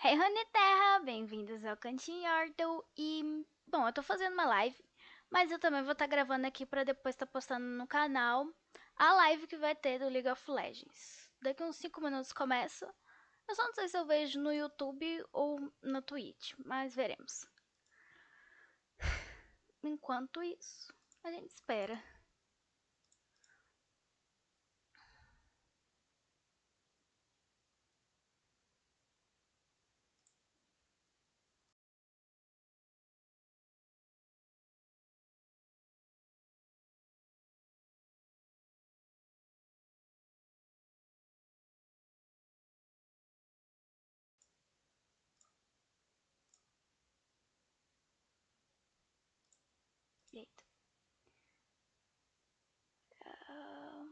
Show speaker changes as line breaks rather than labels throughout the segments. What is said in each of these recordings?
Hey, Honey Terra, bem-vindos ao Cantinho Horto. E, bom, eu tô fazendo uma live, mas eu também vou estar gravando aqui pra depois estar postando no canal a live que vai ter do League of Legends. Daqui uns 5 minutos começa. Eu só não sei se eu vejo no YouTube ou na Twitch, mas veremos. Enquanto isso, a gente espera. Eita. Ah,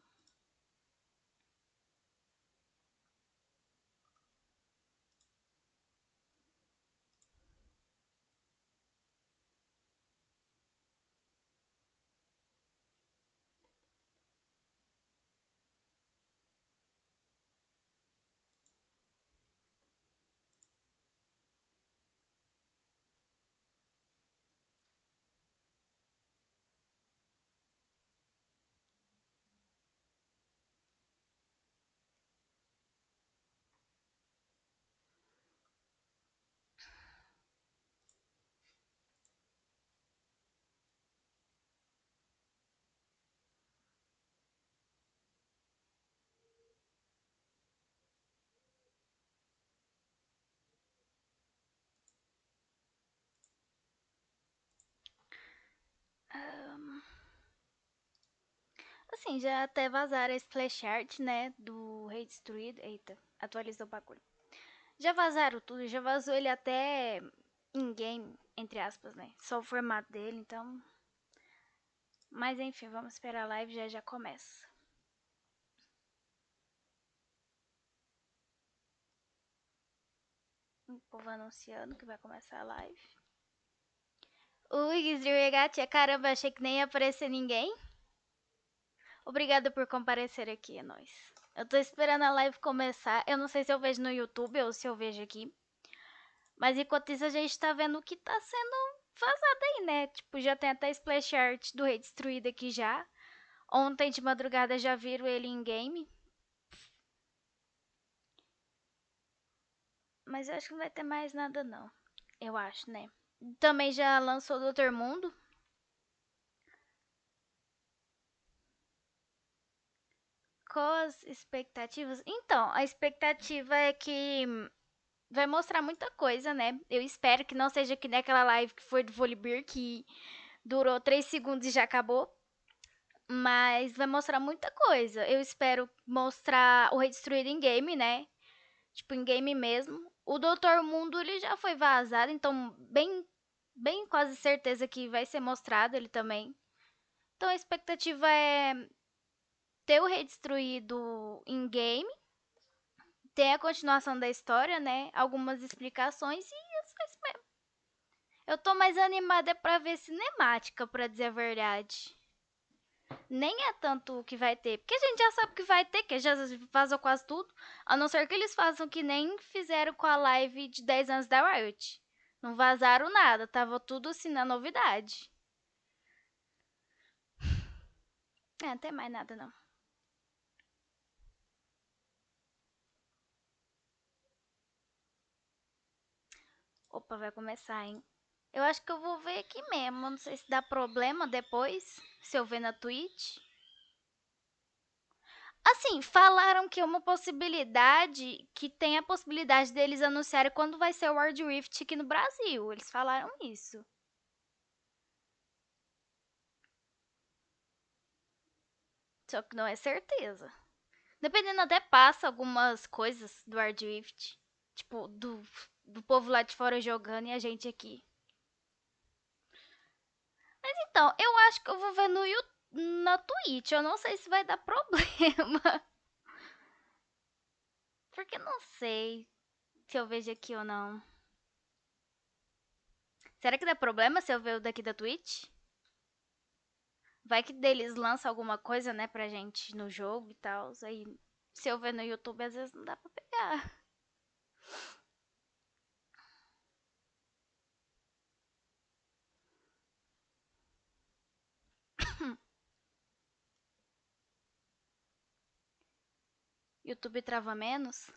ah, assim, já até vazaram a splash art, né, do Rei Destruído. Eita, atualizou o bagulho. Já vazaram tudo, já vazou ele até in-game, entre aspas, né? Só o formato dele, então. Mas enfim, vamos esperar a live, já começa. O povo anunciando que vai começar a live. Ui, Gizregate, caramba, achei que nem ia aparecer ninguém. Obrigada por comparecer aqui, é nóis. Eu tô esperando a live começar. Eu não sei se eu vejo no YouTube ou se eu vejo aqui. Mas enquanto isso, a gente tá vendo o que tá sendo vazado aí, né? Tipo, já tem até splash art do Rei Destruído aqui já. Ontem de madrugada já viram ele em game. Mas eu acho que não vai ter mais nada não. Eu acho, né? Também já lançou Doutor Mundo. Quais as expectativas? Então, a expectativa é que vai mostrar muita coisa, né? Eu espero que não seja que nem aquela live que foi do Volibear, que durou 3 segundos e já acabou. Mas vai mostrar muita coisa. Eu espero mostrar o Rei Destruído em game, né? Tipo, em game mesmo. O Doutor Mundo, ele já foi vazado, então bem quase certeza que vai ser mostrado ele também. Então a expectativa é ter o Rei Destruído em game, ter a continuação da história, né? Algumas explicações e isso é isso mesmo. Eu tô mais animada pra ver cinemática, pra dizer a verdade. Nem é tanto o que vai ter, porque a gente já sabe o que vai ter, que já vazou quase tudo. A não ser que eles façam que nem fizeram com a live de 10 anos da Riot. Não vazaram nada, tava tudo assim na novidade. É, não tem mais nada não. Opa, vai começar, hein? Eu acho que eu vou ver aqui mesmo. Não sei se dá problema depois, se eu ver na Twitch. Assim, falaram que é uma possibilidade, que tem a possibilidade deles anunciarem quando vai ser o World Rift aqui no Brasil. Eles falaram isso. Só que não é certeza. Dependendo, até passa algumas coisas do World Rift. Tipo, do povo lá de fora jogando e a gente aqui. Mas então, eu acho que eu vou ver no YouTube, na Twitch. Eu não sei se vai dar problema. Porque não sei se eu vejo aqui ou não. Será que dá problema se eu ver o daqui da Twitch? Vai que deles lança alguma coisa, né, pra gente no jogo e tal. Aí, se eu ver no YouTube, às vezes não dá pra pegar. YouTube trava menos?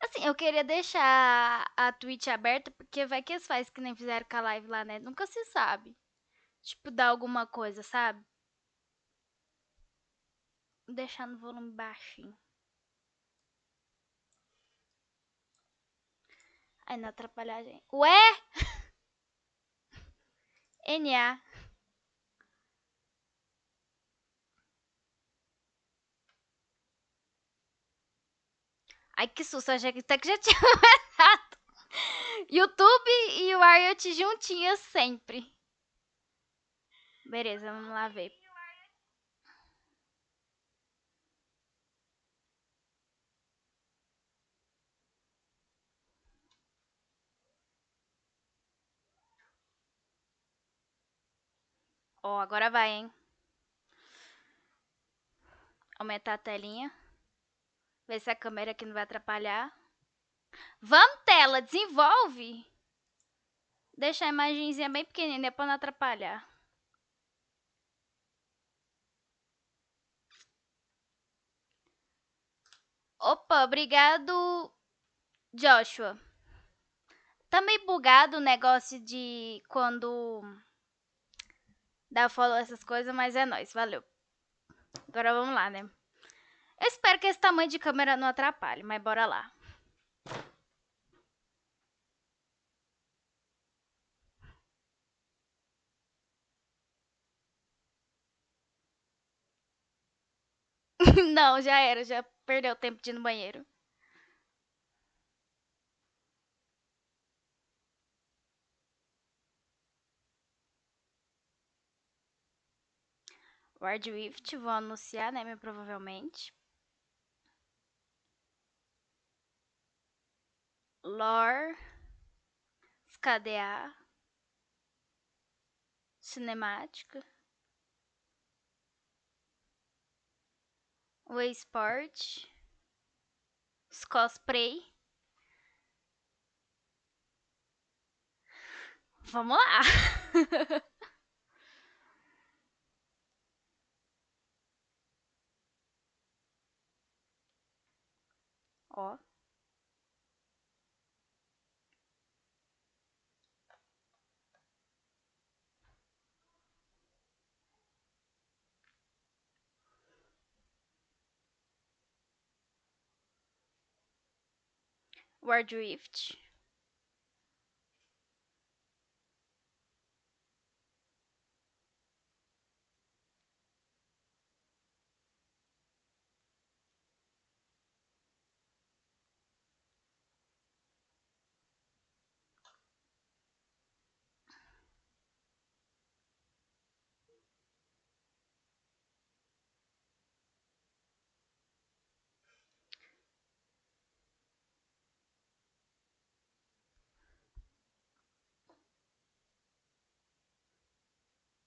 Assim, eu queria deixar a Twitch aberta, porque vai que eles fazem que nem fizeram com a live lá, né? Nunca se sabe. Tipo, dar alguma coisa, sabe? Vou deixar no volume baixinho. Aí não atrapalhar a gente. Ué? NA. Ai, que susto, eu achei que até que já tinha começado. YouTube e o Riot juntinhos sempre. Beleza, vamos lá ver. Ó, agora vai, hein? Aumentar a telinha. Ver se a câmera aqui não vai atrapalhar. Vamos, tela, desenvolve. Deixa a imagenzinha bem pequenininha pra não atrapalhar. Opa, obrigado, Joshua. Tá meio bugado o negócio de quando dá follow essas coisas, mas é nóis, valeu. Agora vamos lá, né? Eu espero que esse tamanho de câmera não atrapalhe, mas bora lá. Não, já era, já perdeu tempo de ir no banheiro. Word Rift, vou anunciar, né, provavelmente. Lore. SKDA. Cinemática. Way Sport. Cosplay. Vamos lá. Ó. Word Rift.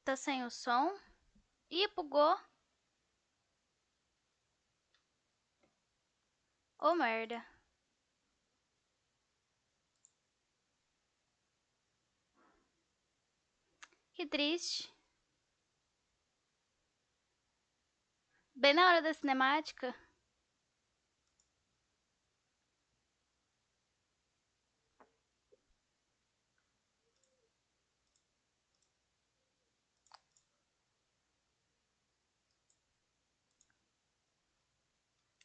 Tá sem o som. Ih, bugou. Ô, merda. Que triste. Bem na hora da cinemática.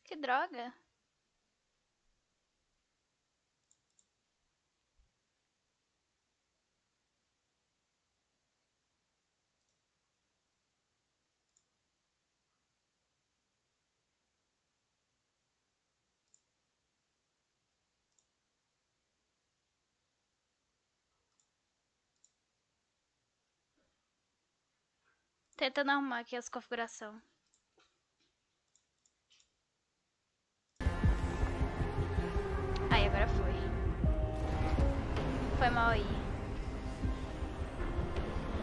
Que droga. Tentando arrumar aqui as configurações. Aí, agora foi. Foi mal aí.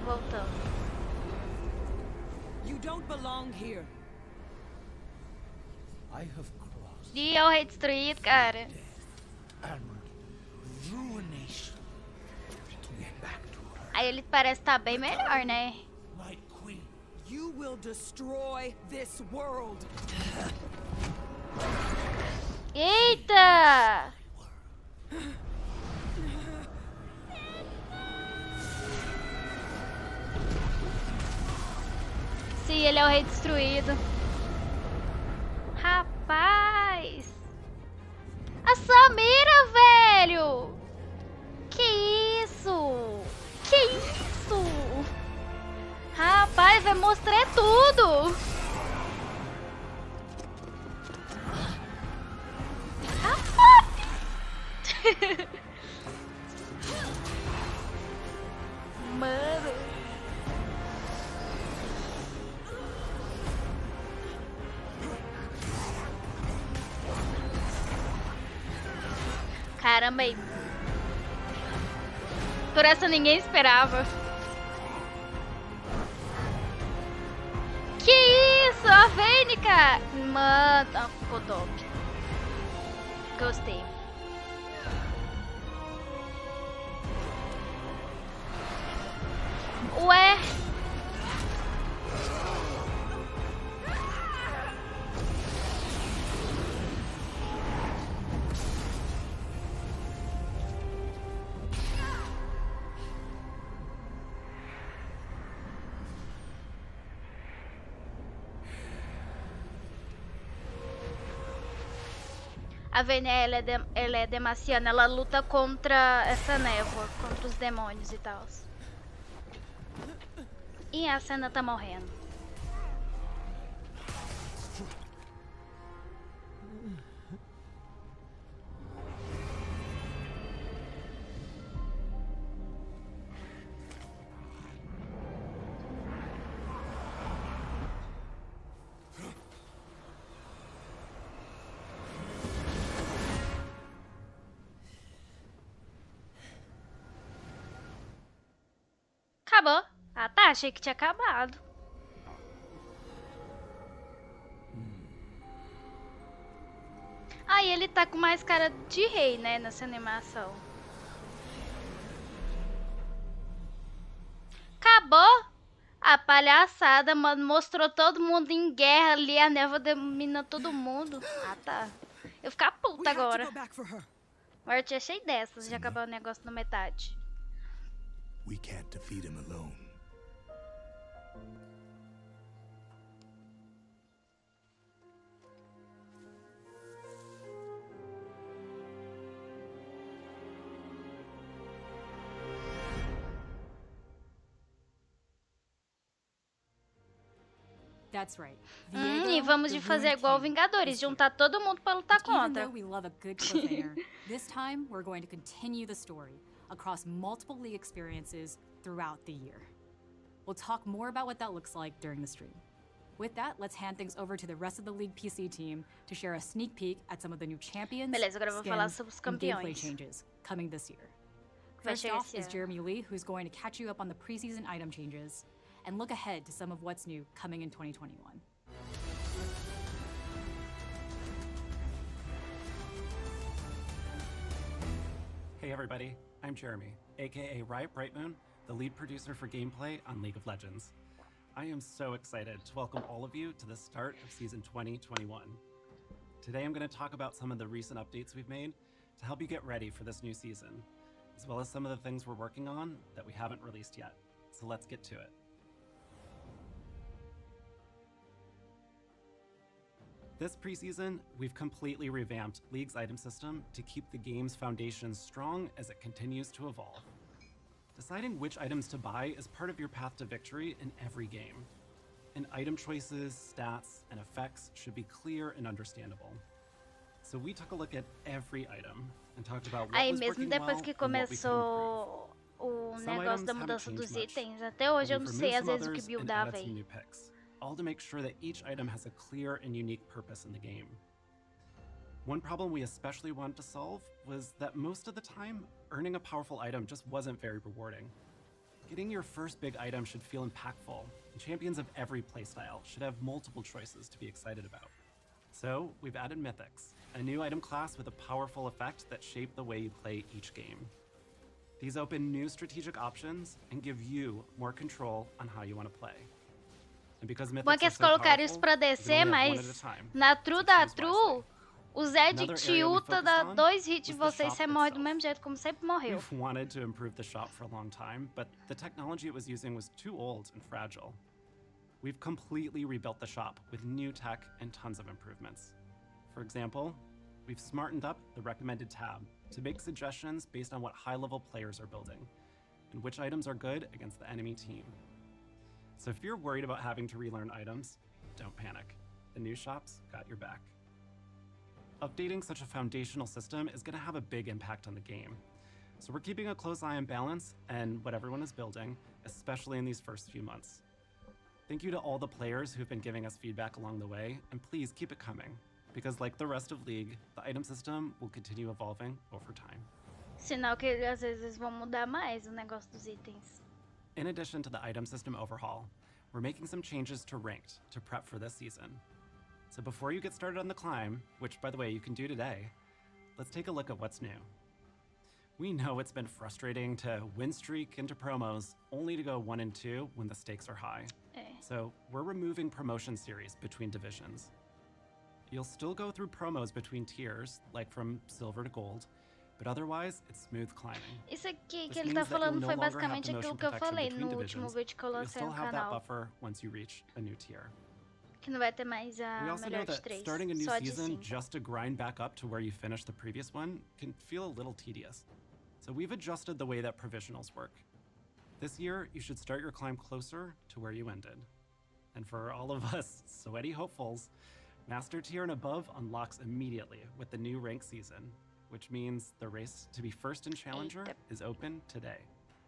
Voltamos.
You don't belong here.
I have crossed
Ih, é o rei destruído, cara.
and ruination to get back to her.
Aí ele parece estar bem melhor, né?
My queen,
You will destroy this world.
Eita! Sim, ele é o rei destruído. Rapaz! A Samira, velho! Que isso? Que isso? Rapaz, vai mostrar tudo! Mano. Caramba aí. Por essa ninguém esperava. Que isso? A Vênica! Mano, ficou top. Gostei. Ué? A Vênia, ela é demaciana, ela luta contra essa névoa, contra os demônios e tal. E a cena tá morrendo. Acabou. Ah tá, achei que tinha acabado. Aí ele tá com mais cara de rei, né, nessa animação. Acabou a palhaçada, mano. Mostrou todo mundo em guerra ali, a névoa domina todo mundo. Ah tá. Eu ficar puta agora. Agora eu tinha cheio dessas de acabar o negócio na metade.
We can't defeat him alone.
That's right.
E vamos de fazer igual Vingadores, juntar todo mundo pra lutar contra.
Even though we love a good cliffhanger, this time we're going to continue the story across multiple League experiences throughout the year. We'll talk more about what that looks like during the stream. With that, let's hand things over to the rest of the League PC team to share a sneak peek at some of the new champions,
Beleza, agora eu vou falar sobre os
and gameplay
campeões.
changes coming this year.
Vai
First
chegar
off
esse
is
ano.
Jeremy Lee, who's going to catch you up on the preseason item changes and look ahead to some of what's new coming in 2021.
Hey everybody, I'm Jeremy, aka Riot Brightmoon, the lead producer for gameplay on League of Legends. I am so excited to welcome all of you to the start of Season 2021. Today I'm going to talk about some of the recent updates we've made to help you get ready for this new season, as well as some of the things we're working on that we haven't released yet. So let's get to it. This preseason, we've completely revamped League's item system to keep the game's foundation strong as it continues to evolve. Deciding which items to buy is part of your path to victory in every game. And item choices, stats, and effects should be clear and understandable. So we took a look at every item and talked about what
Aí
was
mesmo
working
depois
well
que
and what we could improve.
começou o
Some
negócio
items
da
haven't
mudança
changed
dos
much,
itens, até hoje eu
but
não
we've
sei
removed
às
some
vezes o que
others and
buildava
added some
aí.
new picks, all to make sure that each item has a clear and unique purpose in the game. One problem we especially wanted to solve was that most of the time, earning a powerful item just wasn't very rewarding. Getting your first big item should feel impactful, and champions of every playstyle should have multiple choices to be excited about. So, we've added Mythics, a new item class with a powerful effect that shape the way you play each game. These open new strategic options and give you more control on how you want to play. And because
Bom é
mythics
que
are
eles
so
colocaram isso
powerful,
pra
we can
descer,
only have one at a
mas
time.
na True
So
da
choose wisely.
True, o Zed
Another
te
area we
ulta,
focused
dá
on
2 hits em
was the
você e
shop
você morre do
itself.
mesmo jeito como sempre morreu.
We've wanted to improve the shop for a long time, but the technology it was using was too old and fragile. We've completely rebuilt the shop with new tech and tons of improvements. For example, we've smartened up the recommended tab to make suggestions based on what high-level players are building and which items are good against the enemy team. So if you're worried about having to relearn items, don't panic. The new shop's got your back. Updating such a foundational system is going to have a big impact on the game. So we're keeping a close eye on balance and what everyone is building, especially in these first few months. Thank you to all the players who've been giving us feedback along the way, and please keep it coming, because like the rest of League, the item system will continue evolving over time.
Sinal que às vezes vão mudar mais o negócio dos itens.
In addition to the item system overhaul, we're making some changes to Ranked to prep for this season. So before you get started on the climb, which by the way you can do today, let's take a look at what's new. We know it's been frustrating to win streak into promos only to go 1 and 2 when the stakes are high. So we're removing promotion series between divisions. You'll still go through promos between tiers, like from silver to gold, but otherwise it's smooth climbing.
Isso aqui que
This
ele
means
tá
that
falando
you'll
foi
no longer have
basicamente
promotion
aquilo que eu
protection
falei
between
no último
divisions,
vídeo que eu
but you'll
lancei
still
no
have that
canal.
buffer once you reach a new tier.
Que não vai ter mais
We
a
also know
melhor de
that
3,
starting a new
só de
season
5.
just to grind back up to where you finished the previous one can feel a little tedious. So we've adjusted the way that provisionals work. This year, you should start your climb closer to where you ended. And for all of us sweaty hopefuls, Master Tier and above unlocks immediately with the new rank season, which means the race to be first in Challenger is open today.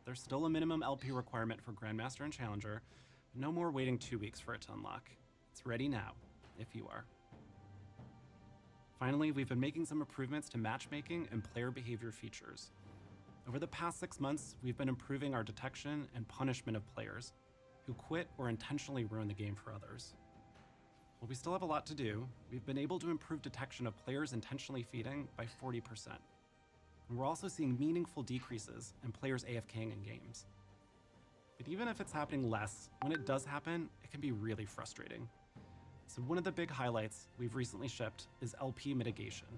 There's still a minimum LP requirement for Grandmaster and Challenger, but no more waiting 2 weeks for it to unlock. It's ready now, if you are. Finally, we've been making some improvements to matchmaking and player behavior features. Over the past 6 months, we've been improving our detection and punishment of players who quit or intentionally ruin the game for others. While we still have a lot to do, we've been able to improve detection of players intentionally feeding by 40%. And we're also seeing meaningful decreases in players AFKing in games. But even if it's happening less, when it does happen, it can be really frustrating. So one of the big highlights we've recently shipped is LP mitigation.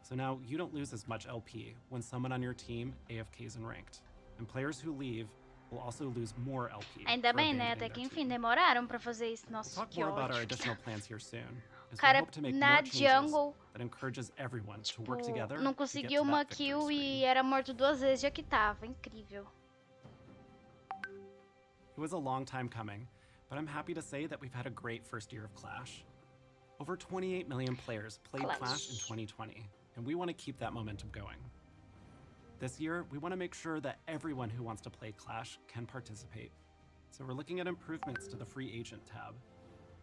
So now you don't lose as much LP when someone on your team AFKs in ranked. And players who leave will also lose more LP.
Ainda
for
bem, né?
abandoning
Até que
their
enfim
team.
demoraram pra fazer isso.
We'll
Nossa,
talk
que
more about our
ódio.
additional plans here soon, as we
Cara,
hope to make
na
more changes
jungle,
that encourages everyone to
tipo,
work together
não
to get
conseguiu
to
uma
that victory
kill e
screen.
era morto 2 vezes já que tava. Incrível.
It was a long time coming, but I'm happy to say that we've had a great first year of Clash. Over 28 million players played Clash in 2020, and we want to keep that momentum going. This year, we want to make sure that everyone who wants to play Clash can participate. So we're looking at improvements to the free agent tab.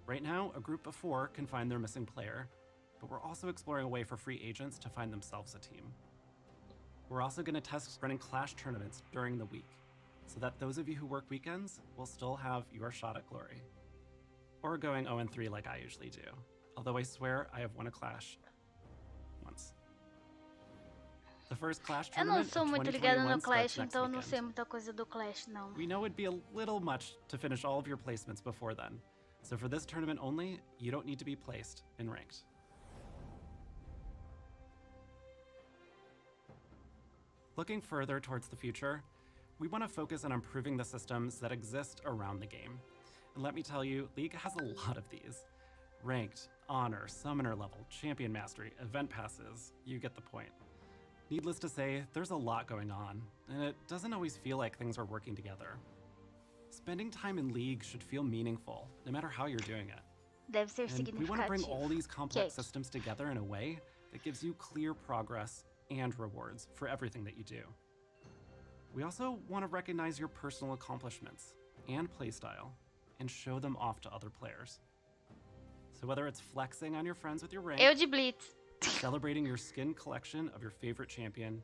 Right now, a group of 4 can find their missing player, but we're also exploring a way for free agents to find themselves a team. We're also going to test running Clash tournaments during the week, so that those of you who work weekends will still have your shot at glory. Or going 0-3 like I usually do, although I swear I have won a Clash once. The first Clash
Eu não
tournament
sou
of
muito ligada
2021
no
starts
Clash,
next
então eu não sei
weekend.
muita coisa do Clash, não.
We know it'd be a little much to finish all of your placements before then, so for this tournament only, you don't need to be placed in ranked. Looking further towards the future, we want to focus on improving the systems that exist around the game. And let me tell you, League has a lot of these. Ranked, Honor, Summoner level, Champion Mastery, Event Passes, you get the point. Needless to say, there's a lot going on, and it doesn't always feel like things are working together. Spending time in League should feel meaningful, no matter how you're doing it.
Deve ser
And we want to bring
significativo.
all these complex
Okay.
systems together in a way that gives you clear progress and rewards for everything that you do. We also want to recognize your personal accomplishments and playstyle and show them off to other players. So whether it's flexing on your friends with your rank,
Eu de Blitz.
celebrating your skin collection of your favorite champion,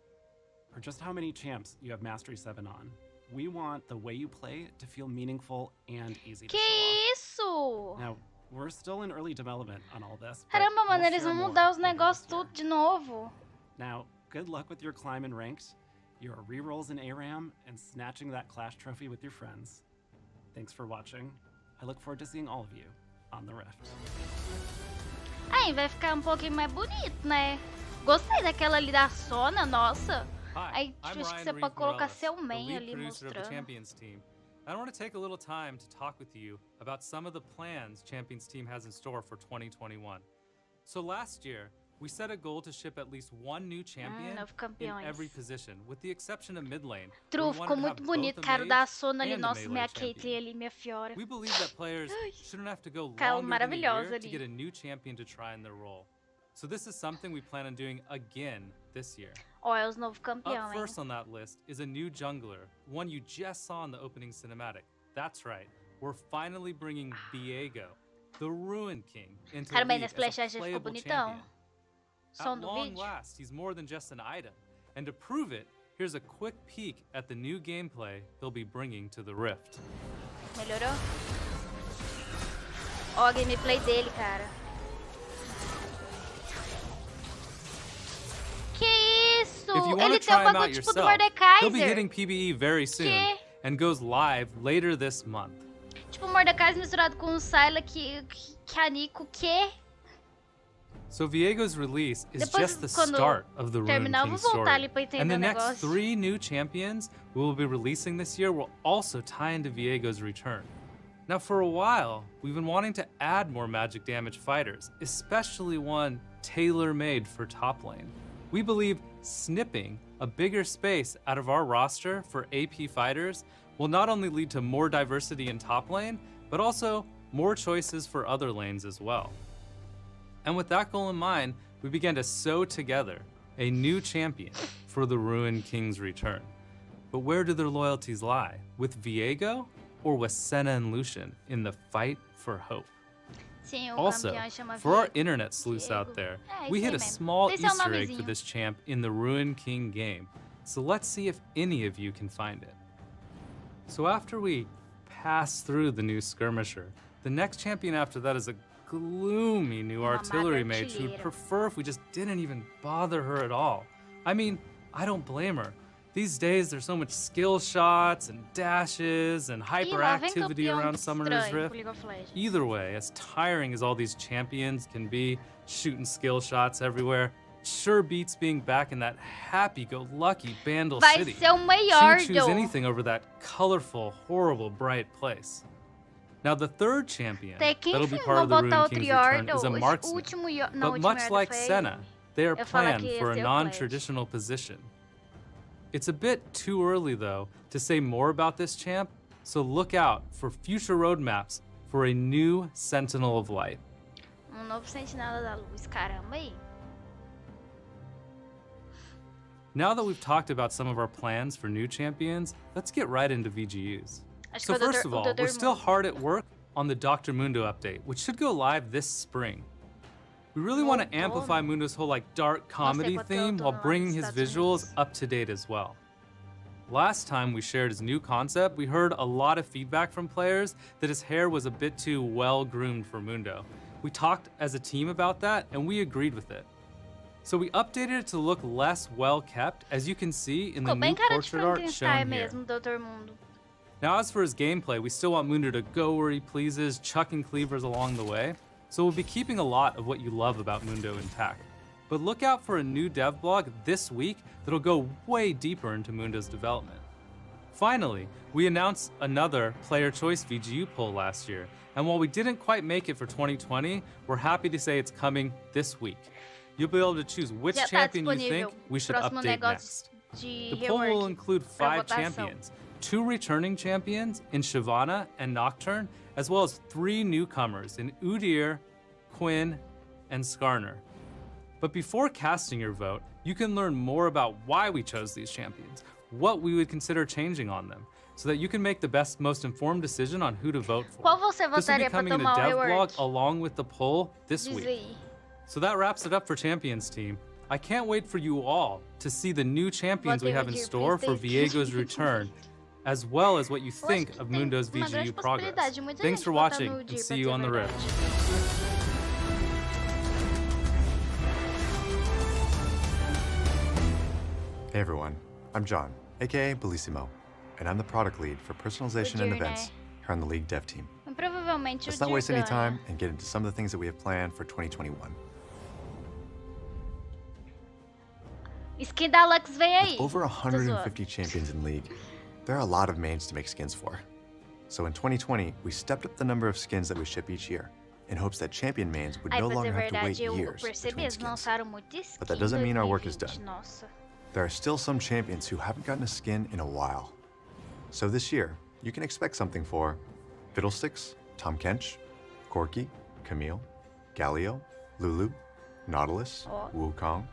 or just how many champs you have Mastery 7 on, we want the way you play to feel meaningful and easy to
Que
show
isso?
off. Now, we're still in early development on all this, but
Caramba, mano,
we'll
eles
share
vão
more
mudar os
later
negócios
this year.
tudo de novo.
Now, good luck with your climb in ranked, your rerolls in ARAM, and snatching that Clash trophy with your friends. Thanks for watching. I look forward to seeing all of you on the Rift.
Aí vai ficar um pouquinho mais bonito, né? Gostei daquela ali da Sona, nossa. Aí tipo, acho que você pode colocar seu main ali mostrando.
I want to take a little time to talk with you about some of the plans Champions Team has in store for 2021. So last year, we set a goal to ship at least one new champion in every position, with the exception of mid lane.
True, ficou muito bonito, cara, da Sona ali, nossa, minha Caitlyn ali, minha Fiora.
We believe that players shouldn't have to go
Caiu
longer than a year
maravilhosa
to
ali.
get a new champion to try in their role. So this is something we plan on doing again this year.
Ó, é os novos campeões,
Up
hein?
first on that list is a new jungler, one you just saw in the opening cinematic. That's right, we're finally bringing Viego, the Ruin King, into the
Cara, mas
league
nesse
as a
flashback ficou
playable
bonitão.
champion.
Som
At
do
long
vídeo.
last, he's more than just an item. And to prove it, here's a quick peek at the new gameplay they'll be bringing to the Rift.
Melhorou? Ó, a gameplay dele, cara. Que isso?
If you want
Ele
to
tem um
try him
bagulho
out
tipo do
yourself, he'll be
Mordekaiser.
hitting PBE very soon
Que?
and goes live later this month.
Tipo o Mordekaiser misturado com o Syla que a Nico, que?
So Viego's release is
Depois,
just the
quando
start of the Ruin
terminar, eu
King
vou voltar
story.
ali pra entender
And the
o
next
negócio.
3 new champions we will be releasing this year will also tie into Viego's return. Now for a while, we've been wanting to add more magic damage fighters, especially one tailor-made for top lane. We believe snipping a bigger space out of our roster for AP fighters will not only lead to more diversity in top lane, but also more choices for other lanes as well. And with that goal in mind, we began to sew together a new champion for the Ruin King's return. But where do their loyalties lie? With Viego or with Senna and Lucian in the fight for hope?
Sim, o
Also,
campeão chama
for our
Viego.
internet sleuths
Viego.
out there,
É,
we
isso
hit
aí
a
mesmo.
small
Esse é o
Easter egg for
nomezinho.
this champ in the Ruin King game. So let's see if any of you can find it. So after we pass through the new skirmisher, the next champion after that is a gloomy new
Uma
artillery mage who'd
artilheira.
prefer if we just didn't even bother her at all. I mean, I don't blame her. These days there's so much skill shots and dashes and
Ih, lá vem
hyperactivity
campeão
around Summoner's
estranho
Rift.
pro League of Legends.
Either way, as tiring as all these champions can be, shooting skill shots everywhere, sure beats being back in that happy-go-lucky Bandle
Vai
City.
ser o
She
maior,
would choose anything over that colorful, horrible, bright place. Now the third champion
Até que
that'll be
enfim
part
vão
of the
botar
Ruin
outro
King's return
Yordle.
is a
O
marksman.
último Yordle. Não, o
But
último
much
Yordle
like
foi...
Senna, they are
Eu falar
planned
que
for a
esse é o
non-traditional position. It's a bit too early, though, to say more about this champ, so look out for future roadmaps for a new Sentinel of Light.
Novo Sentinela da Luz, caramba aí.
Now that we've talked about some of our plans for new champions, let's get right into VGUs.
Acho
So
que é o
first of all,
Dr.
we're still
Mundo.
hard at work on the Dr. Mundo update, which should go live this spring. We really want to
Outono.
amplify Mundo's whole dark comedy
quanto que é
theme while
outono lá
bringing
nos
his
Estados
visuals
Unidos.
up to date as well. Last time we shared his new concept, we heard a lot of feedback from players that his hair was a bit too well groomed for Mundo. We talked as a team about that and we agreed with it. So we updated it to look less well kept, as you can see in the
Ficou
new
bem cara de
portrait art
Frankenstein
shown here.
mesmo, Dr. Mundo.
Now as for his gameplay, we still want Mundo to go where he pleases, chucking cleavers along the way, so we'll be keeping a lot of what you love about Mundo intact. But look out for a new dev blog this week that'll go way deeper into Mundo's development. Finally, we announced another player choice VGU poll last year, and while we didn't quite make it for 2020, we're happy to say it's coming this week. You'll be able to choose which
Já tá
champion you
disponível
think we should
próximo
update
negócio
next.
de
The poll will
rework
include
pra
5
votação.
champions, 2 returning champions in Shyvana and Nocturne, as well as 3 newcomers in Udyr, Quinn, and Skarner. But before casting your vote, you can learn more about why we chose these champions, what we would consider changing on them, so that you can make the best, most informed decision on who to vote for.
Qual você
This will be
votaria pra
coming in a
tomar o
dev
rework?
blog along with the poll this
Diz
week.
aí.
So that wraps it up for Champions Team. I can't wait for you all to see the new champions we
Votem
have in
Udyr,
store for
please.
Viego's return, as well as what you
Eu acho
think
que
of
tem
Mundo's
uma grande
VGU progress.
possibilidade de muita
Thanks
gente
for
votar
watching,
no
and
Udyr,
see
pra
you
dizer
on
a
the
verdade.
Rift.
Hey everyone, I'm John, aka Bellissimo, and I'm the product lead for personalization and
Udyr,
events
né?
here on the League dev team.
Um Provavelmente o
Let's not
Dir
waste any
ganha.
time and get into some of the things that we have planned for 2021.
Skin da Lux veio aí.
With over
Tô
150
zoando.
champions in League, there are a lot of mains to make skins for. So in 2020, we stepped up the number of skins that we ship each year in hopes that champion mains would
Ai,
no
pra dizer a
longer have to wait
verdade, eu
years
percebi,
between
eles
skins.
lançaram muito skin
But that doesn't mean our work is
2020,
done.
Nossa.
There are still some champions who haven't gotten a skin in a while. So this year, you can expect something for Fiddlesticks, Tom Kench, Corky, Camille, Galio, Lulu, Nautilus,
Oh.
Wukong,